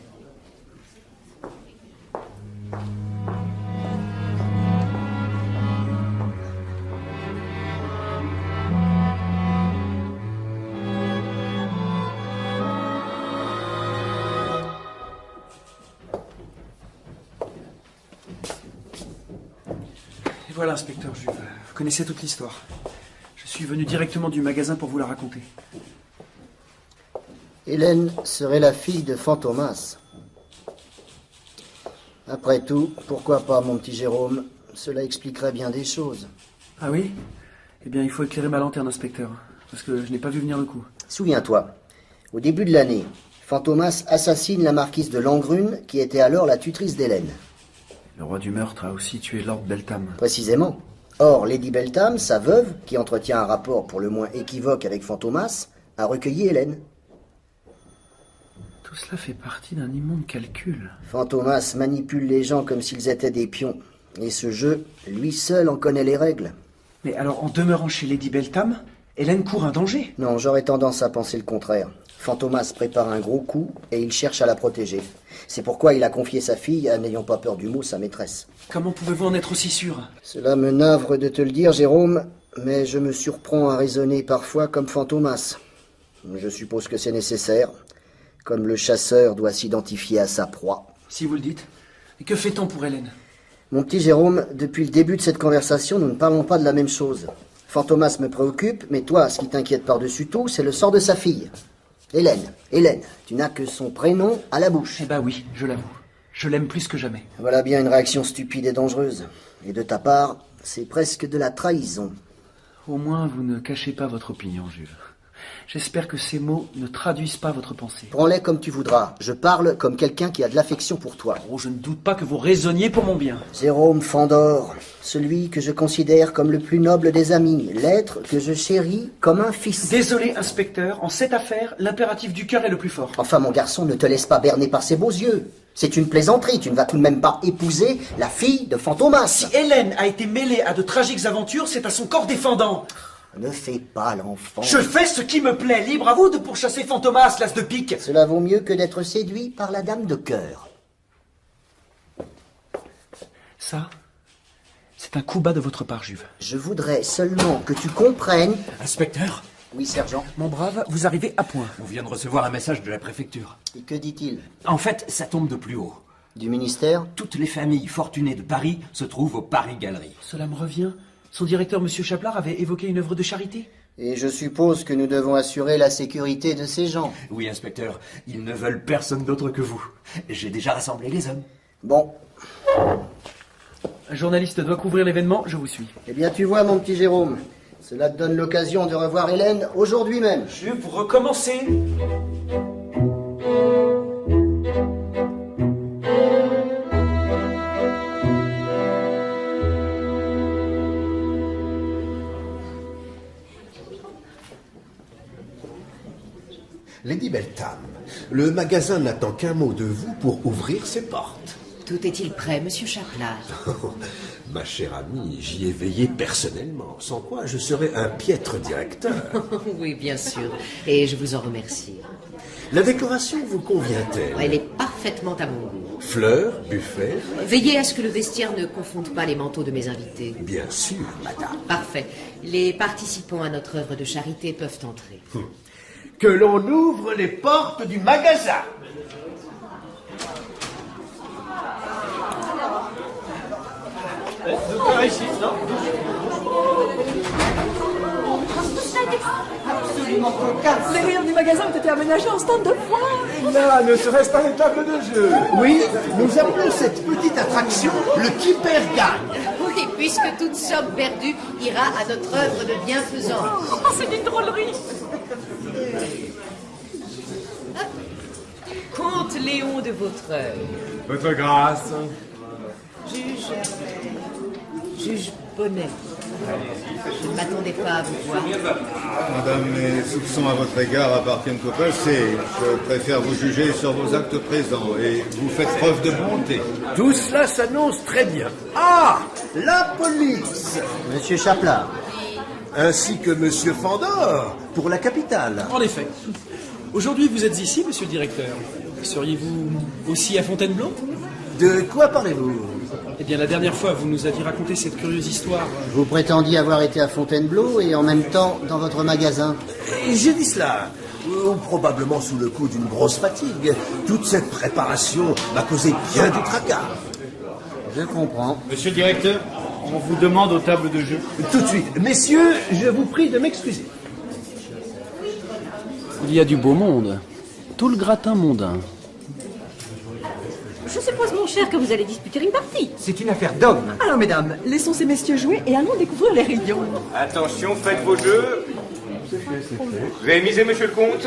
Et voilà, inspecteur Juve. Vous connaissez toute l'histoire. Je suis venu directement du magasin pour vous la raconter. Hélène serait la fille de Fantomas. Après tout, pourquoi pas, mon petit Jérôme? Cela expliquerait bien des choses. Ah oui? Eh bien, il faut éclairer ma lanterne, inspecteur, parce que je n'ai pas vu venir le coup. Souviens-toi, au début de l'année, Fantomas assassine la marquise de Langrune, qui était alors la tutrice d'Hélène. Le roi du meurtre a aussi tué Lord Beltham. Précisément. Or, Lady Beltham, sa veuve, qui entretient un rapport pour le moins équivoque avec Fantomas, a recueilli Hélène. Tout cela fait partie d'un immonde calcul. Fantomas manipule les gens comme s'ils étaient des pions. Et ce jeu, lui seul en connaît les règles. Mais alors, en demeurant chez Lady Beltham, Hélène court un danger? Non, j'aurais tendance à penser le contraire. Fantomas prépare un gros coup et il cherche à la protéger. C'est pourquoi il a confié sa fille à, n'ayant pas peur du mot, sa maîtresse. Comment pouvez-vous en être aussi sûr? Cela me navre de te le dire, Jérôme, mais je me surprends à raisonner parfois comme Fantomas. Je suppose que c'est nécessaire, comme le chasseur doit s'identifier à sa proie. Si vous le dites. Et que fait-on pour Hélène? Mon petit Jérôme, depuis le début de cette conversation, nous ne parlons pas de la même chose. Fantomas me préoccupe, mais toi, ce qui t'inquiète par-dessus tout, c'est le sort de sa fille. Hélène, tu n'as que son prénom à la bouche. Eh ben oui, je l'avoue. Je l'aime plus que jamais. Voilà bien une réaction stupide et dangereuse. Et de ta part, c'est presque de la trahison. Au moins, vous ne cachez pas votre opinion, Jules. J'espère que ces mots ne traduisent pas votre pensée. Prends-les comme tu voudras. Je parle comme quelqu'un qui a de l'affection pour toi. Oh, je ne doute pas que vous raisonniez pour mon bien. Jérôme Fandor, celui que je considère comme le plus noble des amis, l'être que je chéris comme un fils. Désolé, inspecteur, en cette affaire, l'impératif du cœur est le plus fort. Enfin, mon garçon, ne te laisse pas berner par ses beaux yeux. C'est une plaisanterie, tu ne vas tout de même pas épouser la fille de Fantomas. Si Hélène a été mêlée à de tragiques aventures, c'est à son corps défendant. Ne fais pas l'enfant. Je fais ce qui me plaît, libre à vous de pourchasser Fantomas, l'as de pique. Cela vaut mieux que d'être séduit par la dame de cœur. Ça, c'est un coup bas de votre part, Juve. Je voudrais seulement que tu comprennes... Inspecteur ? Oui, sergent. Mon brave, vous arrivez à point. On vient de recevoir un message de la préfecture. Et que dit-il? En fait, ça tombe de plus haut. Du ministère? Toutes les familles fortunées de Paris se trouvent au Paris Galerie. Cela me revient. Son directeur, M. Chaplard, avait évoqué une œuvre de charité. Et je suppose que nous devons assurer la sécurité de ces gens. Oui, inspecteur, ils ne veulent personne d'autre que vous. J'ai déjà rassemblé les hommes. Bon. Un journaliste doit couvrir l'événement, je vous suis. Eh bien, tu vois, mon petit Jérôme, cela te donne l'occasion de revoir Hélène aujourd'hui même. Juve, vous recommencez. Lady Beltham, le magasin n'attend qu'un mot de vous pour ouvrir ses portes. Tout est-il prêt, monsieur Chaplard? Ma chère amie, j'y ai veillé personnellement, sans quoi je serais un piètre directeur. Oui, bien sûr, et je vous en remercie. La décoration vous convient-elle? Elle est parfaitement à mon goût. Fleurs, buffets? Veillez à ce que le vestiaire ne confonde pas les manteaux de mes invités. Bien sûr, madame. Parfait. Les participants à notre œuvre de charité peuvent entrer. Que l'on ouvre les portes du magasin. Ici, non? Absolument cocasse. Les rayons du magasin ont été aménagés en stand de foire. Là, ne serait-ce pas les tables de jeu? Oui, nous appelons cette petite attraction le qui perd gagne. Oui, puisque toute somme perdue ira à notre œuvre de bienfaisance. Oh, c'est une drôlerie. Comte Léon de Vaudreuil. Votre grâce. Juge Bonnet. Je ne m'attendais pas à vous voir. Madame, mes soupçons à votre égard appartiennent au passé. Je préfère vous juger sur vos actes présents et vous faites preuve de bonté. Tout cela s'annonce très bien. Ah, la police. Monsieur Chaplard. Ainsi que Monsieur Fandor pour la capitale. En effet. Aujourd'hui, vous êtes ici, monsieur le directeur. Seriez-vous aussi à Fontainebleau? De quoi parlez-vous? Eh bien, la dernière fois, vous nous aviez raconté cette curieuse histoire. Vous prétendiez avoir été à Fontainebleau et en même temps dans votre magasin. J'ai dit cela, probablement sous le coup d'une grosse fatigue. Toute cette préparation m'a causé bien du tracas. Je comprends. Monsieur le directeur, on vous demande aux tables de jeu. Tout de suite. Messieurs, je vous prie de m'excuser. Il y a du beau monde. Tout le gratin mondain. Je suppose, mon cher, que vous allez disputer une partie. C'est une affaire d'homme. Alors, mesdames, laissons ces messieurs jouer et allons découvrir les rayons. Attention, faites vos jeux. Vous avez misé, monsieur le comte?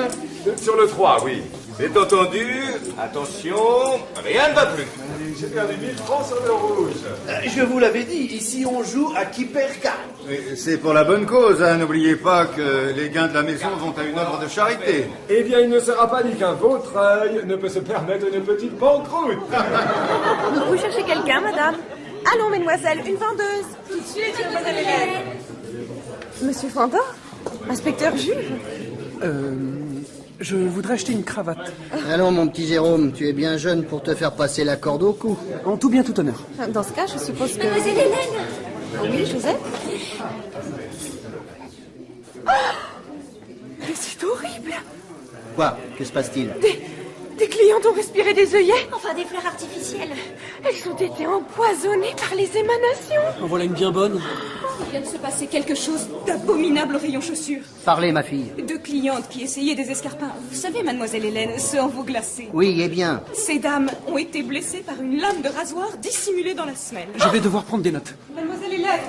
Sur le 3, oui. C'est entendu. Attention, rien ne va plus. J'ai perdu 1000 francs sur le rouge. Je vous l'avais dit, ici on joue à qui perd gagne. C'est pour la bonne cause, hein. N'oubliez pas que les gains de la maison vont à une œuvre de charité. Eh bien, il ne sera pas dit qu'un vautreuil ne peut se permettre une petite banqueroute. Vous cherchez quelqu'un, madame? Allons, mesdemoiselles, une vendeuse. Tout de suite, mademoiselle Hélène. Monsieur Fandor? Inspecteur Jules? Je voudrais acheter une cravate. Allons, mon petit Jérôme, tu es bien jeune pour te faire passer la corde au cou. En tout bien, tout honneur. Dans ce cas, je suppose que... Mademoiselle Hélène. Oui, Joseph? Oh, mais c'est horrible. Quoi? Que se passe-t-il? Des clés clientes ont respiré des œillets. Enfin, des fleurs artificielles. Elles ont été empoisonnées par les émanations. En voilà une bien bonne. Il vient de se passer quelque chose d'abominable au rayon chaussures. Parlez, ma fille. 2 clientes qui essayaient des escarpins. Vous savez, mademoiselle Hélène, ceux en veau glacé. Oui, eh bien. Ces dames ont été blessées par une lame de rasoir dissimulée dans la semelle. Je vais devoir prendre des notes. Mademoiselle Hélène.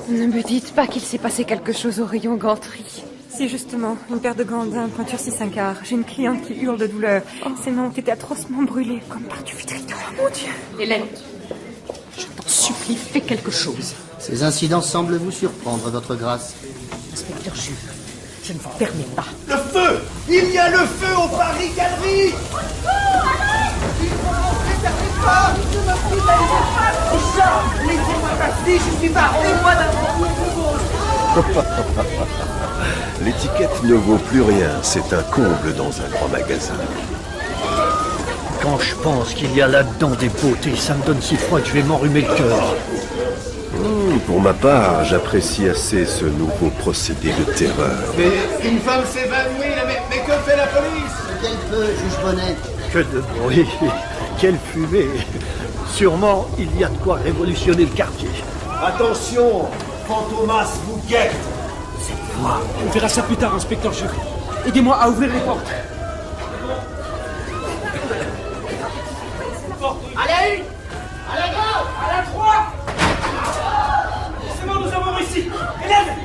Ne me dites pas qu'il s'est passé quelque chose au rayon ganterie. Si, justement, une paire de gants d'un pointure 6/5. J'ai une cliente qui hurle de douleur. Ses mains ont été atrocement brûlées, comme par du vitriol. Oh mon Dieu! Hélène, je t'en supplie, fais quelque chose. Ces incidents semblent vous surprendre, votre grâce. Inspecteur Juve, je ne vous permets pas. Le feu! Il y a le feu au Paris Galerie! Il faut rentrer, ça fait pas! Je me prie d'aller pas! Ça! Laissez-moi passer, je suis baron! Et moi L'étiquette ne vaut plus rien, c'est un comble dans un grand magasin. Quand je pense qu'il y a là-dedans des beautés, ça me donne si froid que je vais m'enrhumer le cœur. Pour ma part, j'apprécie assez ce nouveau procédé de terreur. Mais une femme s'évanouit, mais que fait la police? Quel feu, juge Bonnet? Que de bruit, quelle fumée. Sûrement, il y a de quoi révolutionner le quartier. Attention, Fantomas vous guette. On verra ça plus tard, inspecteur Juve. Aidez-moi à ouvrir les portes. À la 1, à la 2, à la 3. C'est bon, nous avons réussi. Hélène,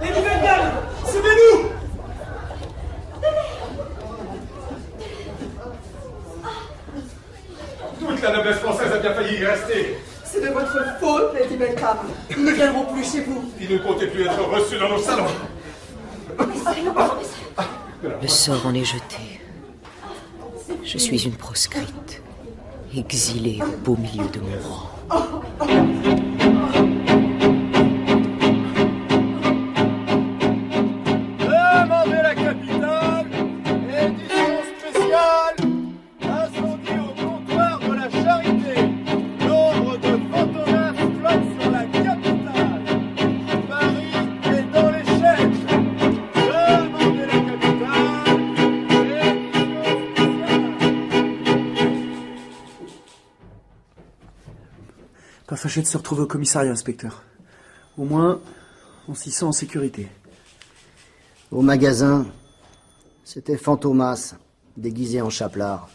les nouvelles dames, suivez-nous. Toute la noblesse française a bien failli y rester. C'est de votre faute, Lady Beltrame. Ils ne viendront plus chez vous. Ils ne comptaient plus être reçus dans nos salons. Le sort en est jeté. Je suis une proscrite, exilée au beau milieu de mon rang. Demandez la capitale, édition spéciale, incendie au comptoir de la Charité. L'ombre de Fantomas flotte sur la capitale. Paris est dans les chaînes. Demandez la capitale, édition spéciale. Pas fâché de se retrouver au commissariat, inspecteur. Au moins, on s'y sent en sécurité. Au magasin, c'était Fantomas, déguisé en chaplard.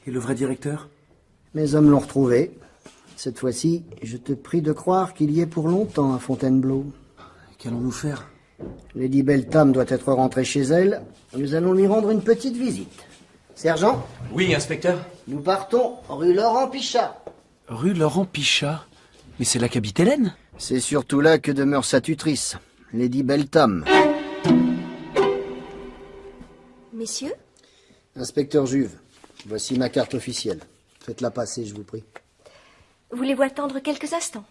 Et le vrai directeur? Mes hommes l'ont retrouvé. Cette fois-ci, je te prie de croire qu'il y est pour longtemps à Fontainebleau. Qu'allons-nous faire? Lady Beltham doit être rentrée chez elle. Nous allons lui rendre une petite visite. Sergent? Oui, inspecteur. Nous partons rue Laurent Pichat. Rue Laurent Pichat? Mais c'est là qu'habite Hélène? C'est surtout là que demeure sa tutrice, Lady Beltham. Messieurs, Inspecteur Juve, voici ma carte officielle. Faites-la passer, je vous prie. voulez-vous attendre quelques instants?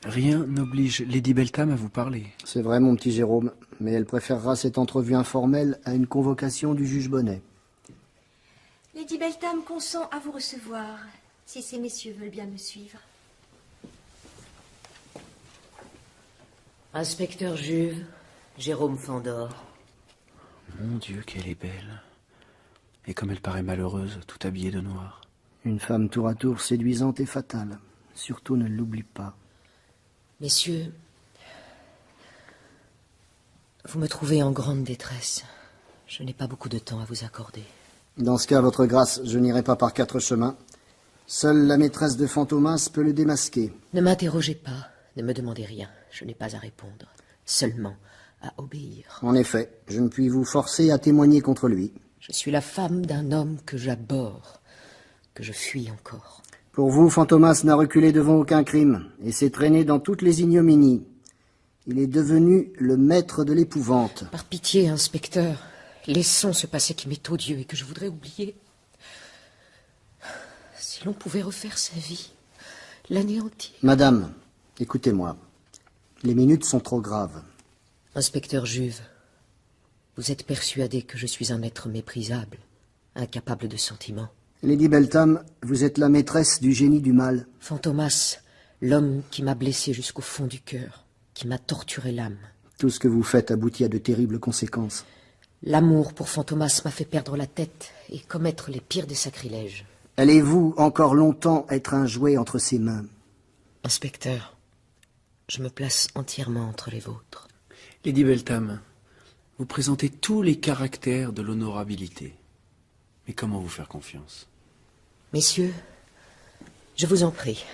Rien n'oblige Lady Beltham à vous parler. C'est vrai, mon petit Jérôme, mais elle préférera cette entrevue informelle à une convocation du juge Bonnet. Lady Beltham consent à vous recevoir, si ces messieurs veulent bien me suivre. Inspecteur Juve, Jérôme Fandor. Mon Dieu, qu'elle est belle. Et comme elle paraît malheureuse, tout habillée de noir. Une femme tour à tour séduisante et fatale. Surtout ne l'oublie pas. Messieurs, vous me trouvez en grande détresse. Je n'ai pas beaucoup de temps à vous accorder. Dans ce cas, votre grâce, je n'irai pas par 4 chemins. Seule la maîtresse de Fantomas peut le démasquer. Ne m'interrogez pas, ne me demandez rien. Je n'ai pas à répondre, seulement à obéir. En effet, je ne puis vous forcer à témoigner contre lui. Je suis la femme d'un homme que j'abhorre, que je fuis encore. Pour vous, Fantomas n'a reculé devant aucun crime et s'est traîné dans toutes les ignominies. Il est devenu le maître de l'épouvante. Par pitié, inspecteur, laissons ce passé qui m'est odieux et que je voudrais oublier. Si l'on pouvait refaire sa vie, l'anéantir. Madame, écoutez-moi. Les minutes sont trop graves. Inspecteur Juve, vous êtes persuadé que je suis un être méprisable, incapable de sentiments. Lady Beltham, vous êtes la maîtresse du génie du mal. Fantomas, l'homme qui m'a blessé jusqu'au fond du cœur, qui m'a torturé l'âme. Tout ce que vous faites aboutit à de terribles conséquences. L'amour pour Fantomas m'a fait perdre la tête et commettre les pires des sacrilèges. Allez-vous encore longtemps être un jouet entre ses mains? Inspecteur, je me place entièrement entre les vôtres. Lady Beltham, vous présentez tous les caractères de l'honorabilité. Mais comment vous faire confiance? Messieurs, je vous en prie,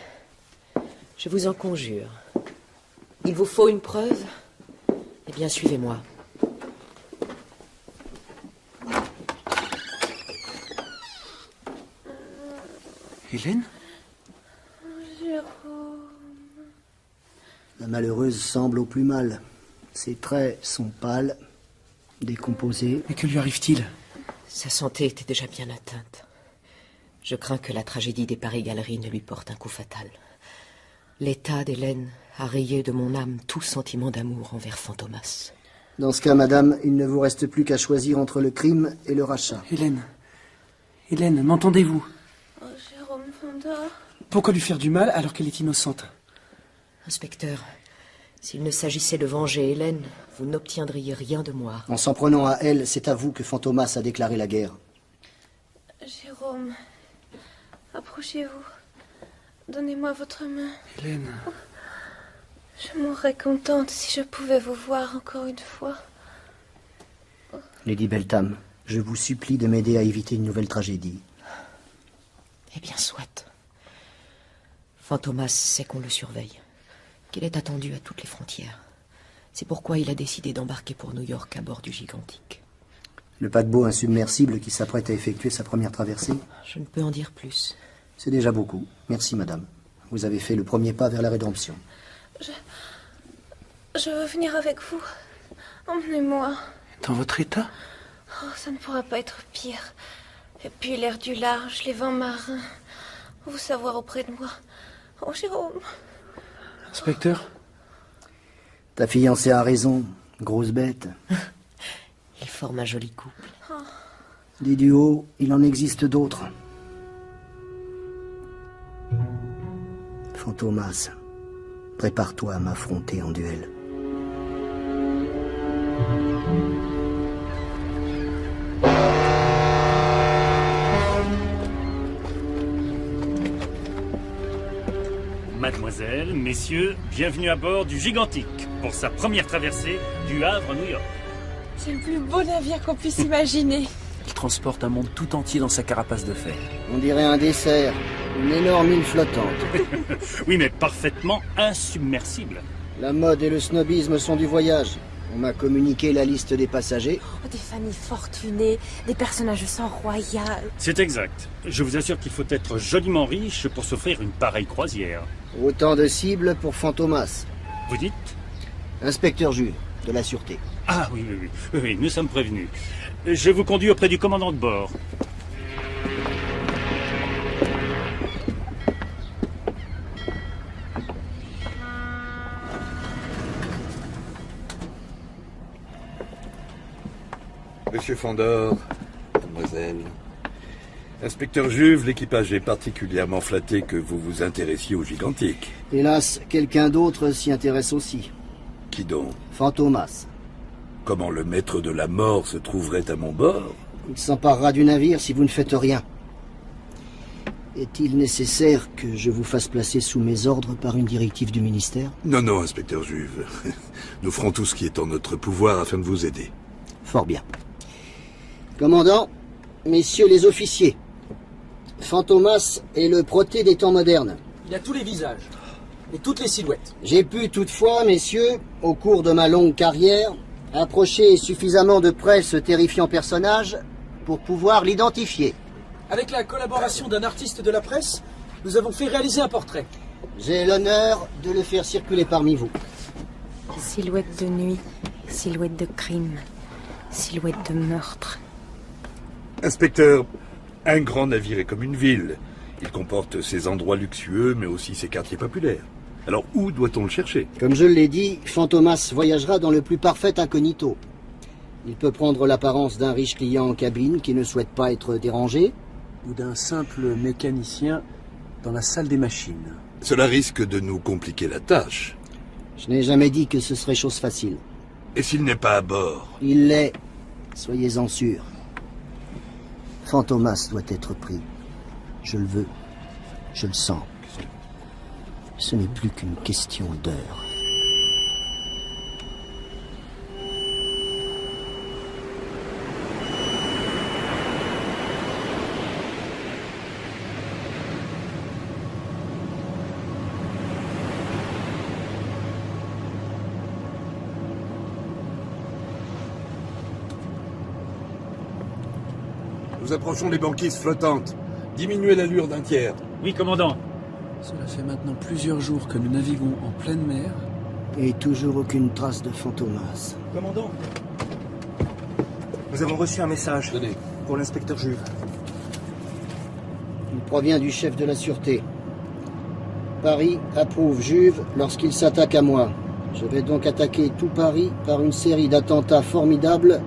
je vous en conjure. Il vous faut une preuve? Eh bien, suivez-moi. Hélène? Jérôme. La malheureuse semble au plus mal. Ses traits sont pâles, décomposés. Mais que lui arrive-t-il? Sa santé était déjà bien atteinte. Je crains que la tragédie des Paris-Galeries ne lui porte un coup fatal. L'état d'Hélène a rayé de mon âme tout sentiment d'amour envers Fantomas. Dans ce cas, madame, il ne vous reste plus qu'à choisir entre le crime et le rachat. Hélène, m'entendez-vous? Oh, Jérôme Fandor. Pourquoi lui faire du mal alors qu'elle est innocente? Inspecteur, s'il ne s'agissait de venger Hélène, vous n'obtiendriez rien de moi. En s'en prenant à elle, c'est à vous que Fantomas a déclaré la guerre. Jérôme, approchez-vous. Donnez-moi votre main. Hélène. Je mourrais contente si je pouvais vous voir encore une fois. Lady Beltham, je vous supplie de m'aider à éviter une nouvelle tragédie. Eh bien, soit. Fantomas sait qu'on le surveille, qu'il est attendu à toutes les frontières. C'est pourquoi il a décidé d'embarquer pour New York à bord du Gigantique. Le paquebot insubmersible qui s'apprête à effectuer sa première traversée? Je ne peux en dire plus. C'est déjà beaucoup. Merci, madame. Vous avez fait le premier pas vers la rédemption. Je veux venir avec vous. Emmenez-moi. Dans votre état? Oh, ça ne pourra pas être pire. Et puis l'air du large, les vents marins. Vous savoir auprès de moi. Oh, Jérôme. Inspecteur? Ta fiancée a raison, grosse bête. Il forme un joli couple. Des duos, il en existe d'autres. Fantomas, prépare-toi à m'affronter en duel. Mademoiselle, messieurs, bienvenue à bord du Gigantique pour sa première traversée du Havre à New York. C'est le plus beau navire qu'on puisse imaginer. Il transporte un monde tout entier dans sa carapace de fer. On dirait un dessert, une énorme île flottante. Oui, mais parfaitement insubmersible. La mode et le snobisme sont du voyage. On m'a communiqué la liste des passagers. Oh, des familles fortunées, des personnages sans royal. C'est exact. Je vous assure qu'il faut être joliment riche pour s'offrir une pareille croisière. Autant de cibles pour Fantomas. Vous dites? Inspecteur Jules, de la Sûreté. Ah oui, nous sommes prévenus. Je vous conduis auprès du commandant de bord. Monsieur Fandor, mademoiselle. Inspecteur Juve, l'équipage est particulièrement flatté que vous vous intéressiez au Gigantique. Hélas, quelqu'un d'autre s'y intéresse aussi. Qui donc? Fantomas. Comment le maître de la mort se trouverait à mon bord? Il s'emparera du navire si vous ne faites rien. Est-il nécessaire que je vous fasse placer sous mes ordres par une directive du ministère? Non, inspecteur Juve. Nous ferons tout ce qui est en notre pouvoir afin de vous aider. Fort bien. Commandant, messieurs les officiers, Fantomas est le Proté des temps modernes. Il a tous les visages et toutes les silhouettes. J'ai pu toutefois, messieurs, au cours de ma longue carrière, approcher suffisamment de près ce terrifiant personnage pour pouvoir l'identifier. Avec la collaboration d'un artiste de la presse, nous avons fait réaliser un portrait. J'ai l'honneur de le faire circuler parmi vous. Silhouette de nuit, silhouette de crime, silhouette de meurtre. Inspecteur, un grand navire est comme une ville. Il comporte ses endroits luxueux, mais aussi ses quartiers populaires. Alors, où doit-on le chercher? Comme je l'ai dit, Fantomas voyagera dans le plus parfait incognito. Il peut prendre l'apparence d'un riche client en cabine qui ne souhaite pas être dérangé. Ou d'un simple mécanicien dans la salle des machines. Cela risque de nous compliquer la tâche. Je n'ai jamais dit que ce serait chose facile. Et s'il n'est pas à bord? Il l'est. Soyez-en sûrs. Fantomas doit être pris. Je le veux. Je le sens. Ce n'est plus qu'une question d'heure. Nous approchons les banquises flottantes. Diminuez l'allure d'un tiers. Oui, commandant. Cela fait maintenant plusieurs jours que nous naviguons en pleine mer. Et toujours aucune trace de Fantomas. Commandant, nous avons reçu un message pour l'inspecteur Juve. Il provient du chef de la sûreté. Paris approuve Juve lorsqu'il s'attaque à moi. Je vais donc attaquer tout Paris par une série d'attentats formidables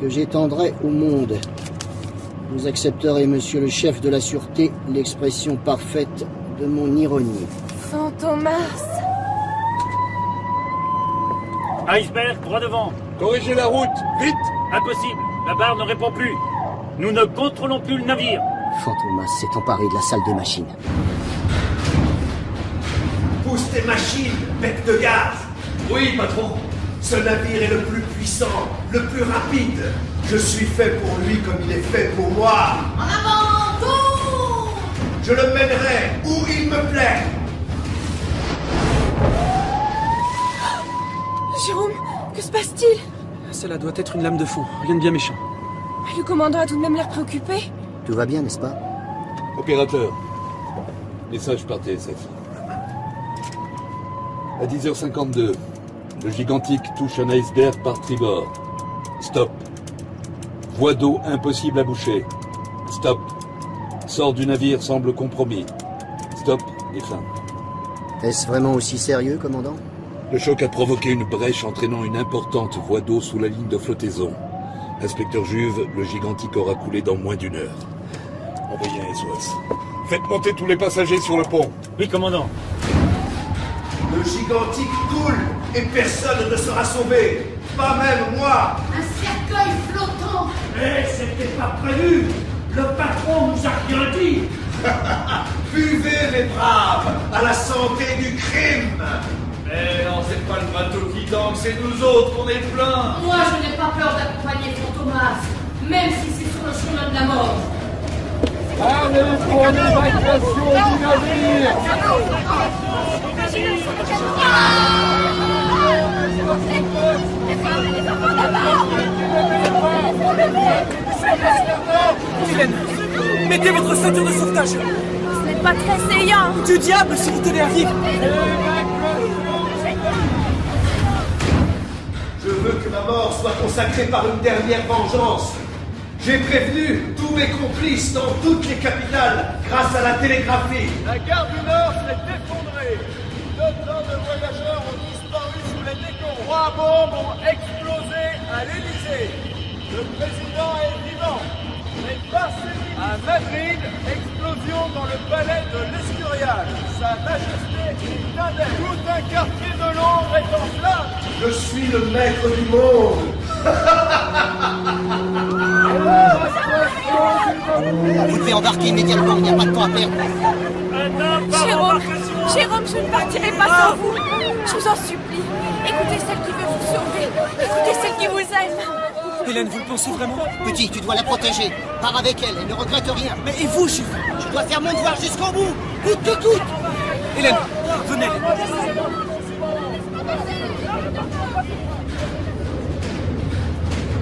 que j'étendrai au monde. Vous accepterez, monsieur le chef de la sûreté, l'expression parfaite de mon ironie. Fantomas! Iceberg, droit devant. Corrigez la route, vite! Impossible, la barre ne répond plus. Nous ne contrôlons plus le navire. Fantomas s'est emparé de la salle des machines. Pousse tes machines, bec de gaz! Oui, patron. Ce navire est le plus puissant, le plus rapide. Je suis fait pour lui comme il est fait pour moi. En avant, tout! Je le mènerai où il me plaît. Jérôme, que se passe-t-il? Cela doit être une lame de fond, rien de bien méchant. Le commandant a tout de même l'air préoccupé. Tout va bien, n'est-ce pas? Opérateur, message par TSF. À 10h52, le gigantique touche un iceberg par tribord. Stop. Voie d'eau impossible à boucher. Stop. Sort du navire semble compromis. Stop et fin. Est-ce vraiment aussi sérieux, commandant? Le choc a provoqué une brèche entraînant une importante voie d'eau sous la ligne de flottaison. Inspecteur Juve, le gigantique aura coulé dans moins d'1 heure. Envoyez un SOS. Faites monter tous les passagers sur le pont. Oui, commandant. Le gigantique coule et personne ne sera sauvé. Pas même moi. Un cercueil flottant. Eh, c'était pas prévu. Le patron nous a rien dit. Buvez, mes braves, à la santé du crime. Mais non, c'est pas le bateau qui tangue, c'est nous autres qu'on est plein. Moi, je n'ai pas peur d'accompagner Fantomas, même si c'est sur le chemin de la mort. Allez pour l'évacuation du navire! Hélène, mettez votre ceinture de sauvetage. Ce n'est pas très saillant. Du diable si vous tenez à vivre. Je veux que ma mort soit consacrée par une dernière vengeance. J'ai prévenu tous mes complices dans toutes les capitales grâce à la télégraphie. La gare du Nord s'est effondrée. 2 tonnes de voyageurs ont disparu sous les décombres. 3 bombes ont explosé à l'Élysée. Le président est vivant. Mais pas celui à Madrid, explosion dans le palais de l'Escurial. Sa Majesté est indemne. Tout un quartier de Londres est en flammes. Je suis le maître du monde. Vous devez embarquer immédiatement, il n'y a pas de temps à perdre. Jérôme, je ne partirai pas sans vous. Je vous en supplie. Écoutez celle qui veut vous sauver. Écoutez celle qui vous aime. Hélène, vous le pensez vraiment? Petit, tu dois la protéger. Pars avec elle, elle ne regrette rien. Mais et vous, Juve? Je dois faire mon devoir jusqu'au bout. Coûte que coûte. Hélène, venez.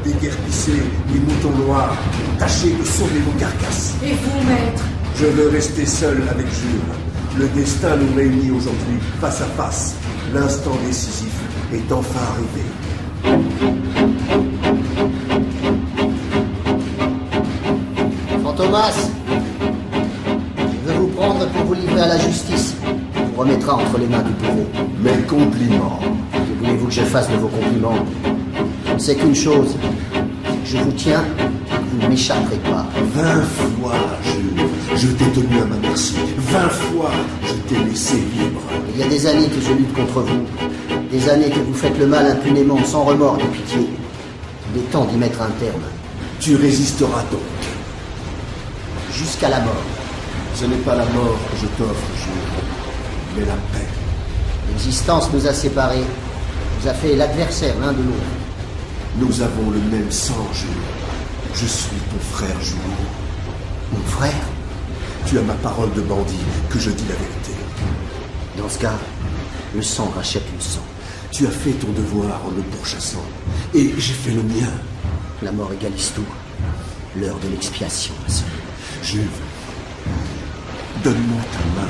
Déguerpissez les moutons noirs. Tâchez de sauver vos carcasses. Et vous, maître? Je veux rester seul avec Jules. Le destin nous réunit aujourd'hui face à face. L'instant décisif est enfin arrivé. Fantomas, je veux vous prendre pour vous livrer à la justice. On vous remettra entre les mains du bourreau. Mes compliments. Que voulez-vous que je fasse de vos compliments? Je ne sais qu'une chose. Je vous tiens et que vous ne m'échapperez pas. 20 fois, je t'ai tenu à ma merci. 20 fois, je t'ai laissé libre. Il y a des années que je lutte contre vous. Des années que vous faites le mal impunément, sans remords ni pitié. Il est temps d'y mettre un terme. Tu résisteras donc. Jusqu'à la mort. Ce n'est pas la mort que je t'offre, Jules, mais la paix. L'existence nous a séparés, nous a fait l'adversaire l'un de l'autre. Nous avons le même sang, Jules. Je suis ton frère jumeau. Mon frère? Tu as ma parole de bandit que je dis la vérité. Dans ce cas, le sang rachète le sang. Tu as fait ton devoir en me pourchassant, et j'ai fait le mien. La mort égalise tout. L'heure de l'expiation a sonné. Jules, donne-moi ta main.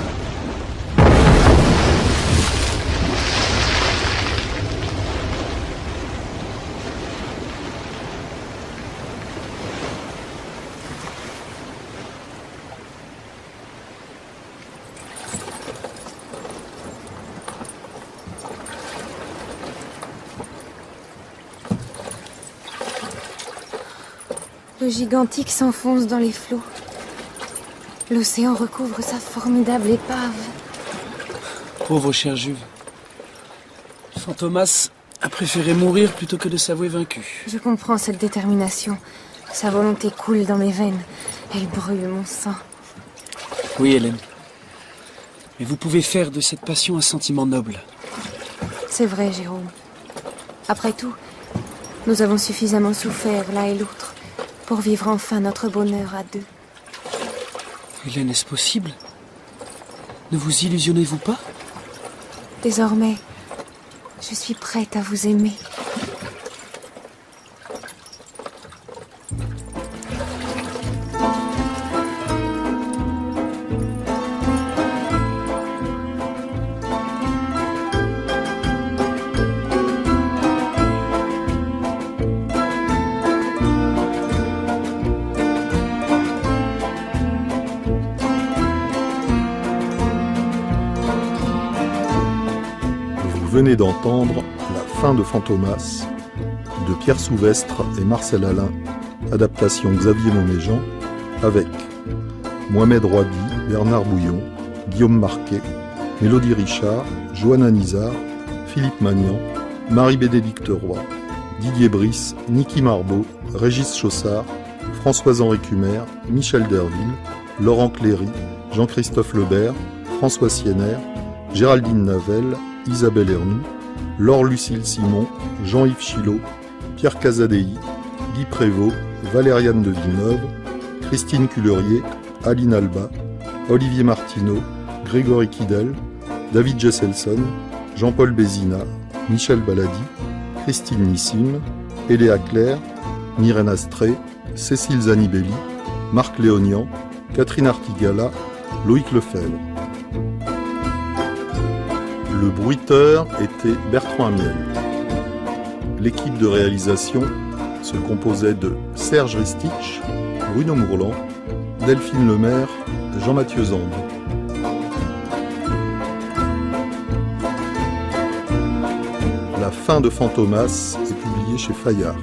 Le gigantique s'enfonce dans les flots. L'océan recouvre sa formidable épave. Pauvre cher Juve. Fantomas a préféré mourir plutôt que de s'avouer vaincu. Je comprends cette détermination. Sa volonté coule dans mes veines. Elle brûle mon sang. Oui, Hélène. Mais vous pouvez faire de cette passion un sentiment noble. C'est vrai, Jérôme. Après tout, nous avons suffisamment souffert l'un et l'autre pour vivre enfin notre bonheur à deux. Hélène, est-ce possible? Ne vous illusionnez-vous pas? Désormais, je suis prête à vous aimer. Vous venez d'entendre La fin de Fantomas de Pierre Souvestre et Marcel Alain, adaptation Xavier Montméjean, avec Mohamed Rouabi, Bernard Bouillon, Guillaume Marquet, Mélodie Richard, Johanna Nizar, Philippe Magnan, Marie-Bénédicte Roy, Didier Brice, Niki Marbeau, Régis Chaussard, Françoise-Henri Cumer, Michel Derville, Laurent Cléry, Jean-Christophe Lebert, François Sienner, Géraldine Navel, Isabelle Ernoux, Laure-Lucille Simon, Jean-Yves Chilot, Pierre Casadei, Guy Prévost, Valériane de Villeneuve, Christine Cullerier, Aline Alba, Olivier Martineau, Grégory Kidel, David Jesselson, Jean-Paul Bézina, Michel Baladi, Christine Nissim, Eléa Claire, Myrène Astré, Cécile Zanibelli, Marc Léonian, Catherine Artigala, Loïc Lefebvre. Le bruiteur était Bertrand Amiel. L'équipe de réalisation se composait de Serge Ristich, Bruno Mourlan, Delphine Lemaire, Jean-Mathieu Zande. La fin de Fantomas est publiée chez Fayard.